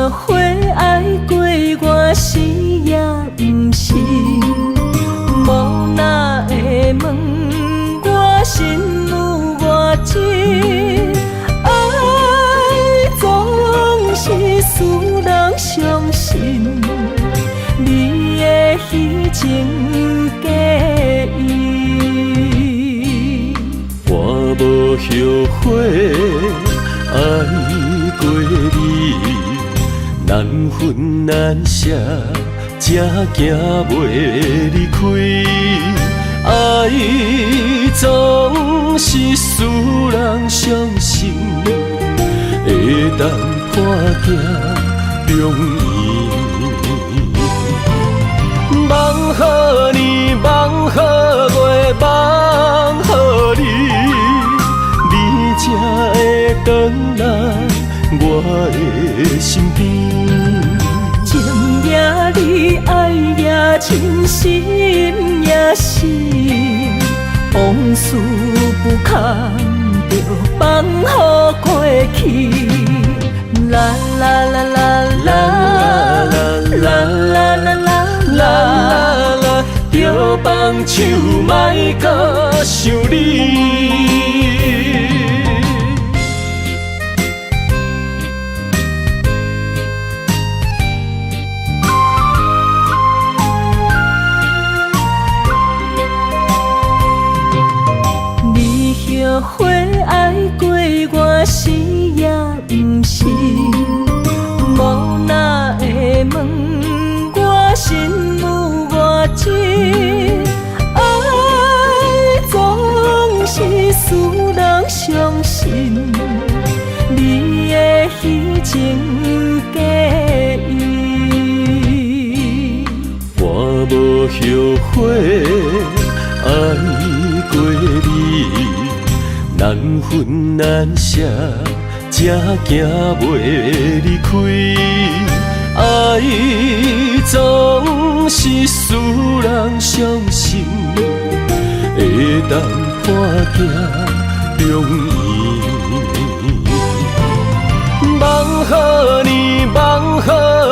后悔爱过我是也不是，无奈会问我心有偌深。后悔爱过你，难分难舍，才行袂离开。爱总是使人伤心，会当破镜重圆。梦好年，梦好月，梦好你，你才会回来我的身边。情也你，爱也真，心也是，往事不堪着放乎过去。啦啦啦啦啦啦啦啦啦啦啦，着放手莫搁想你。后悔爱过我是也不是，无哪会问我心有偌深？爱总是使人伤心，你的虚情假意，我无后悔爱过你。难分难舍，才行袂离开。爱总是使人伤心，会当破镜重圆。梦好年，梦好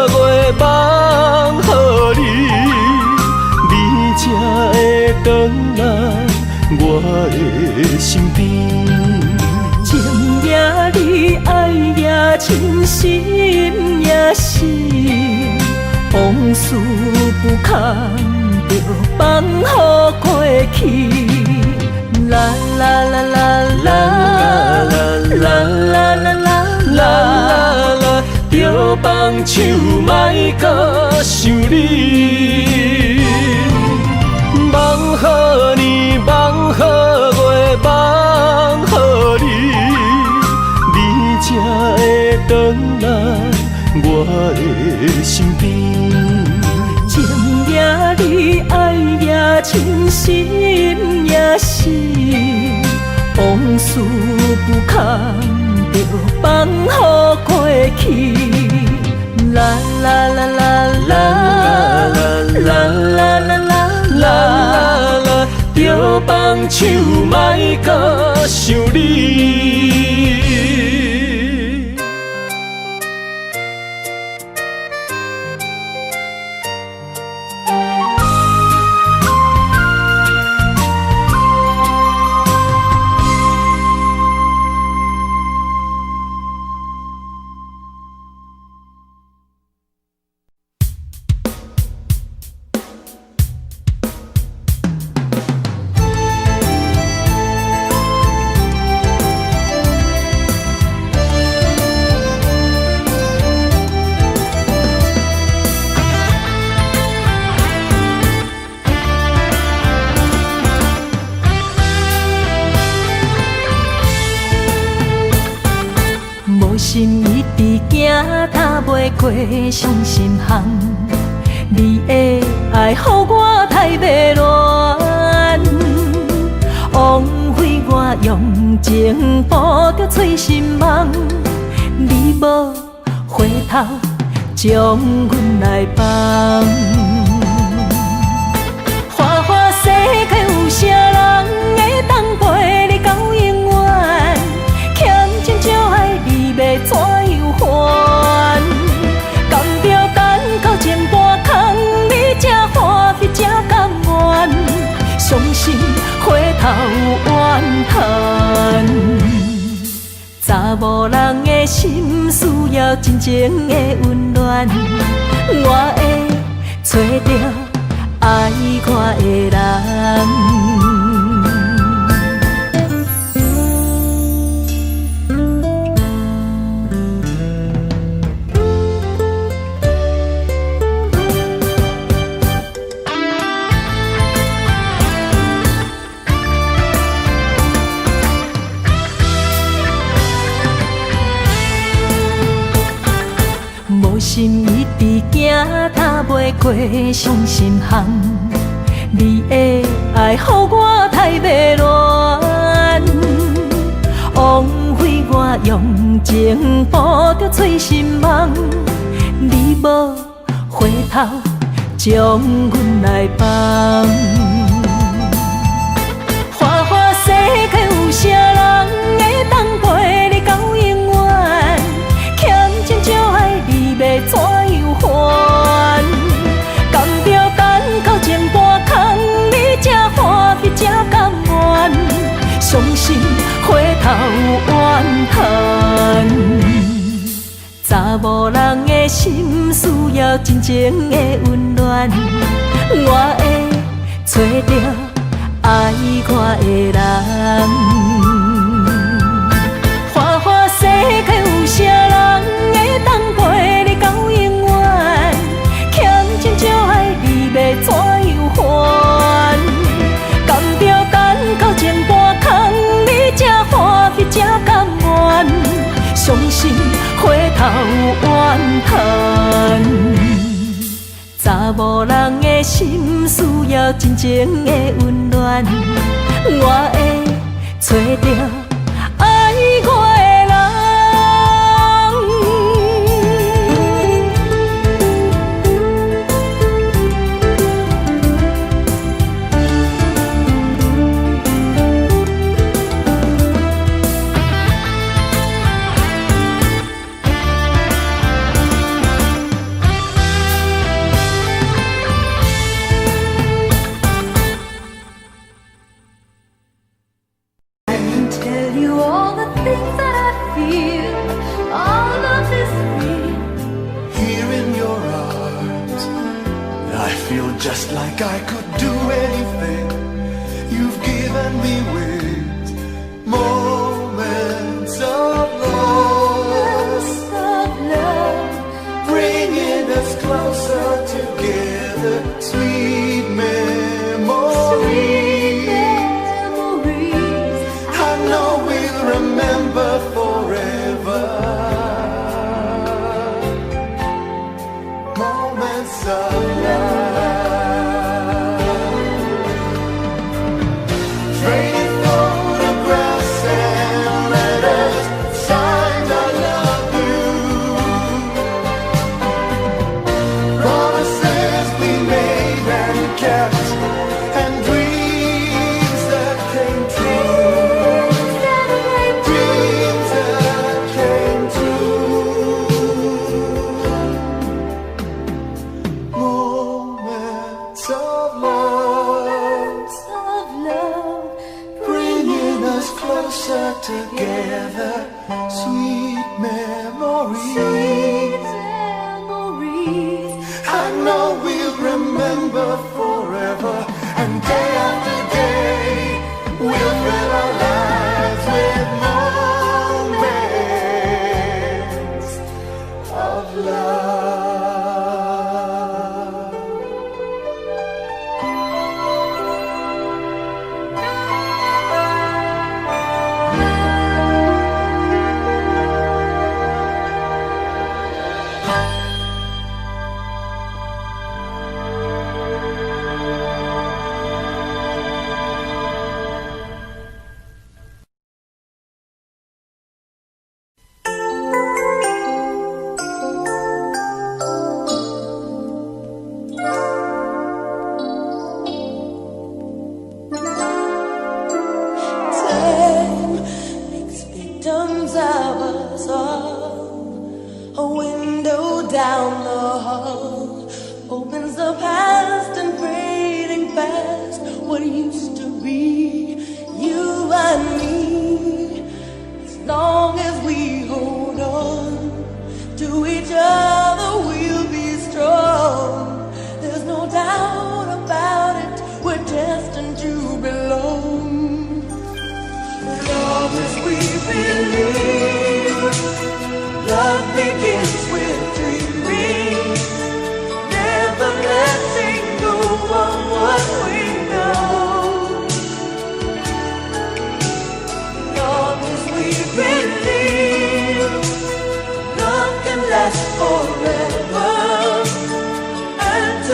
月，梦好你，你才会回来我的身边。情也你，爱也真，心也是，往事不堪着放乎过去。啦啦啦啦啦啦啦啦啦啦，着放手莫搁想你。梦好年，梦好月，梦好你，你才会回来我的身边。情也你，爱也真，心也是，往事不堪着放乎过去。啦啦啦啦啦啦啦啦啦啦，着放手莫搁想你。心一直行，踏袂过伤心巷。你的爱，予我太迷乱，枉费我用情捕着醉心梦。你无回头，将阮来放。花花世界有啥人会当陪你到永远？欠情就爱你要怎样还？甘着等到前半空，你才欢喜才甘愿，伤心回头怨叹。查某人的心需要真情的温暖，我会找到爱我的人。过伤心巷，你的爱，予我太迷乱，枉费我用情付着醉心梦，你无回头将阮来放。花花世界有啥人会当陪你到永远？欠情少爱你要怎样还？甘着等到前半空，你才欢喜才甘愿，伤心回头怨叹。查某人的心需要真情的温暖，我会找到爱我的人。花花世界有啥人会当陪你到永远？欠情少爱你要怎样还？甘着等到前半空，你才欢喜才甘愿，伤心回头怨叹。查某人的心需要真情的温暖，我会找到爱我的人。Just like I could do anything, you've given me wings, moments of love, bringing us closer together, sweet memories. I know we'll remember forever, moments of love. Together, sweet memories. I know we'll remember forever, and day after day we'll fill our lives with moments of love. Down the hall opens the past and fading fast. What used to be you and me, as long as we hold on to each other, we'll be strong. There's no doubt about it, we're destined to belong. Love as we believe, love begins with dreaming, never letting go of what we know. Long as we believe, love can last forever, and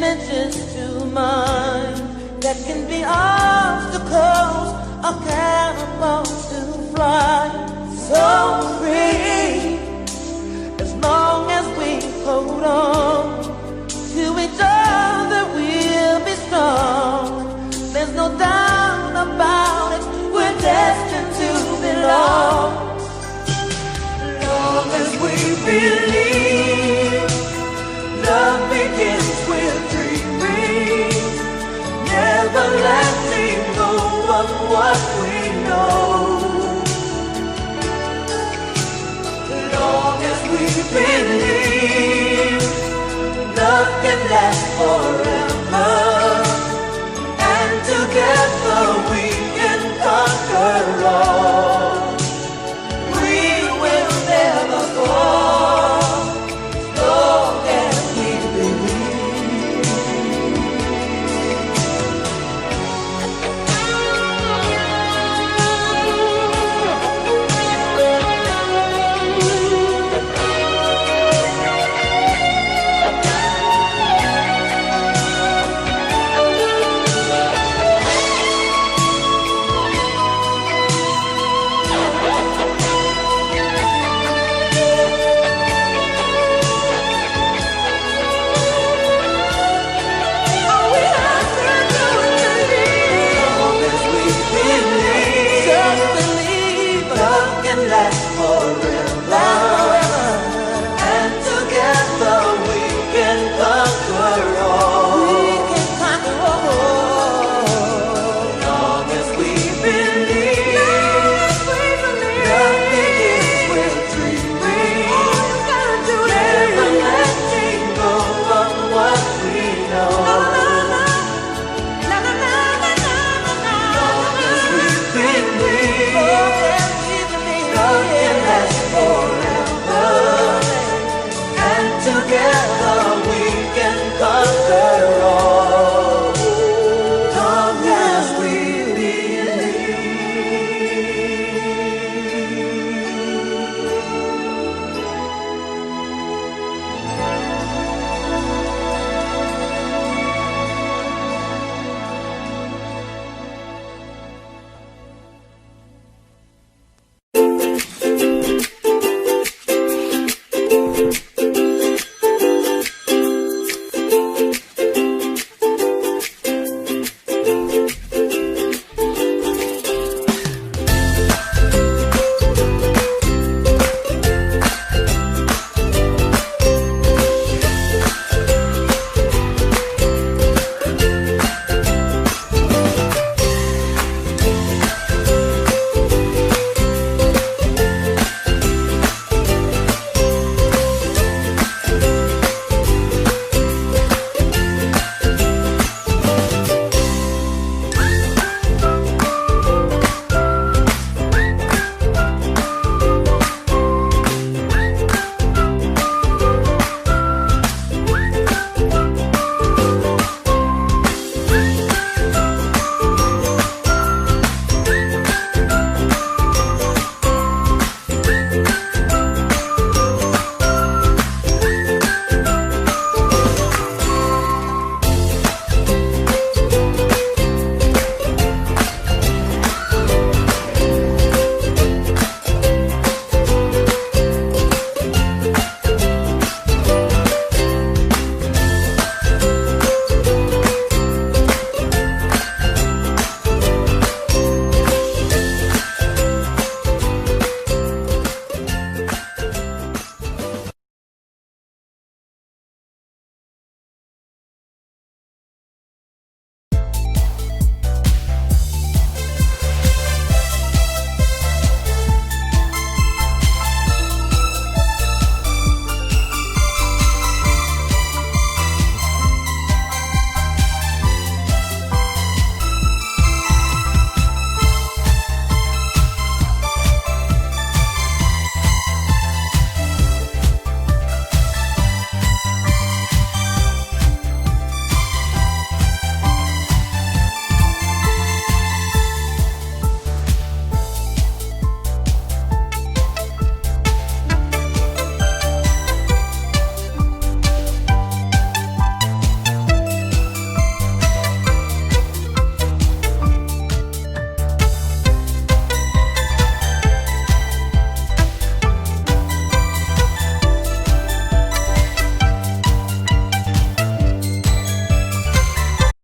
images to mind that can be obstacles or cannonballs to fly. So free, as long as we hold on to each other, we'll be strong. There's no doubt about it, we're destined to belong. Long as we believe, love begins with dreaming, never letting go of what we know. Long as we believe, love can last forever.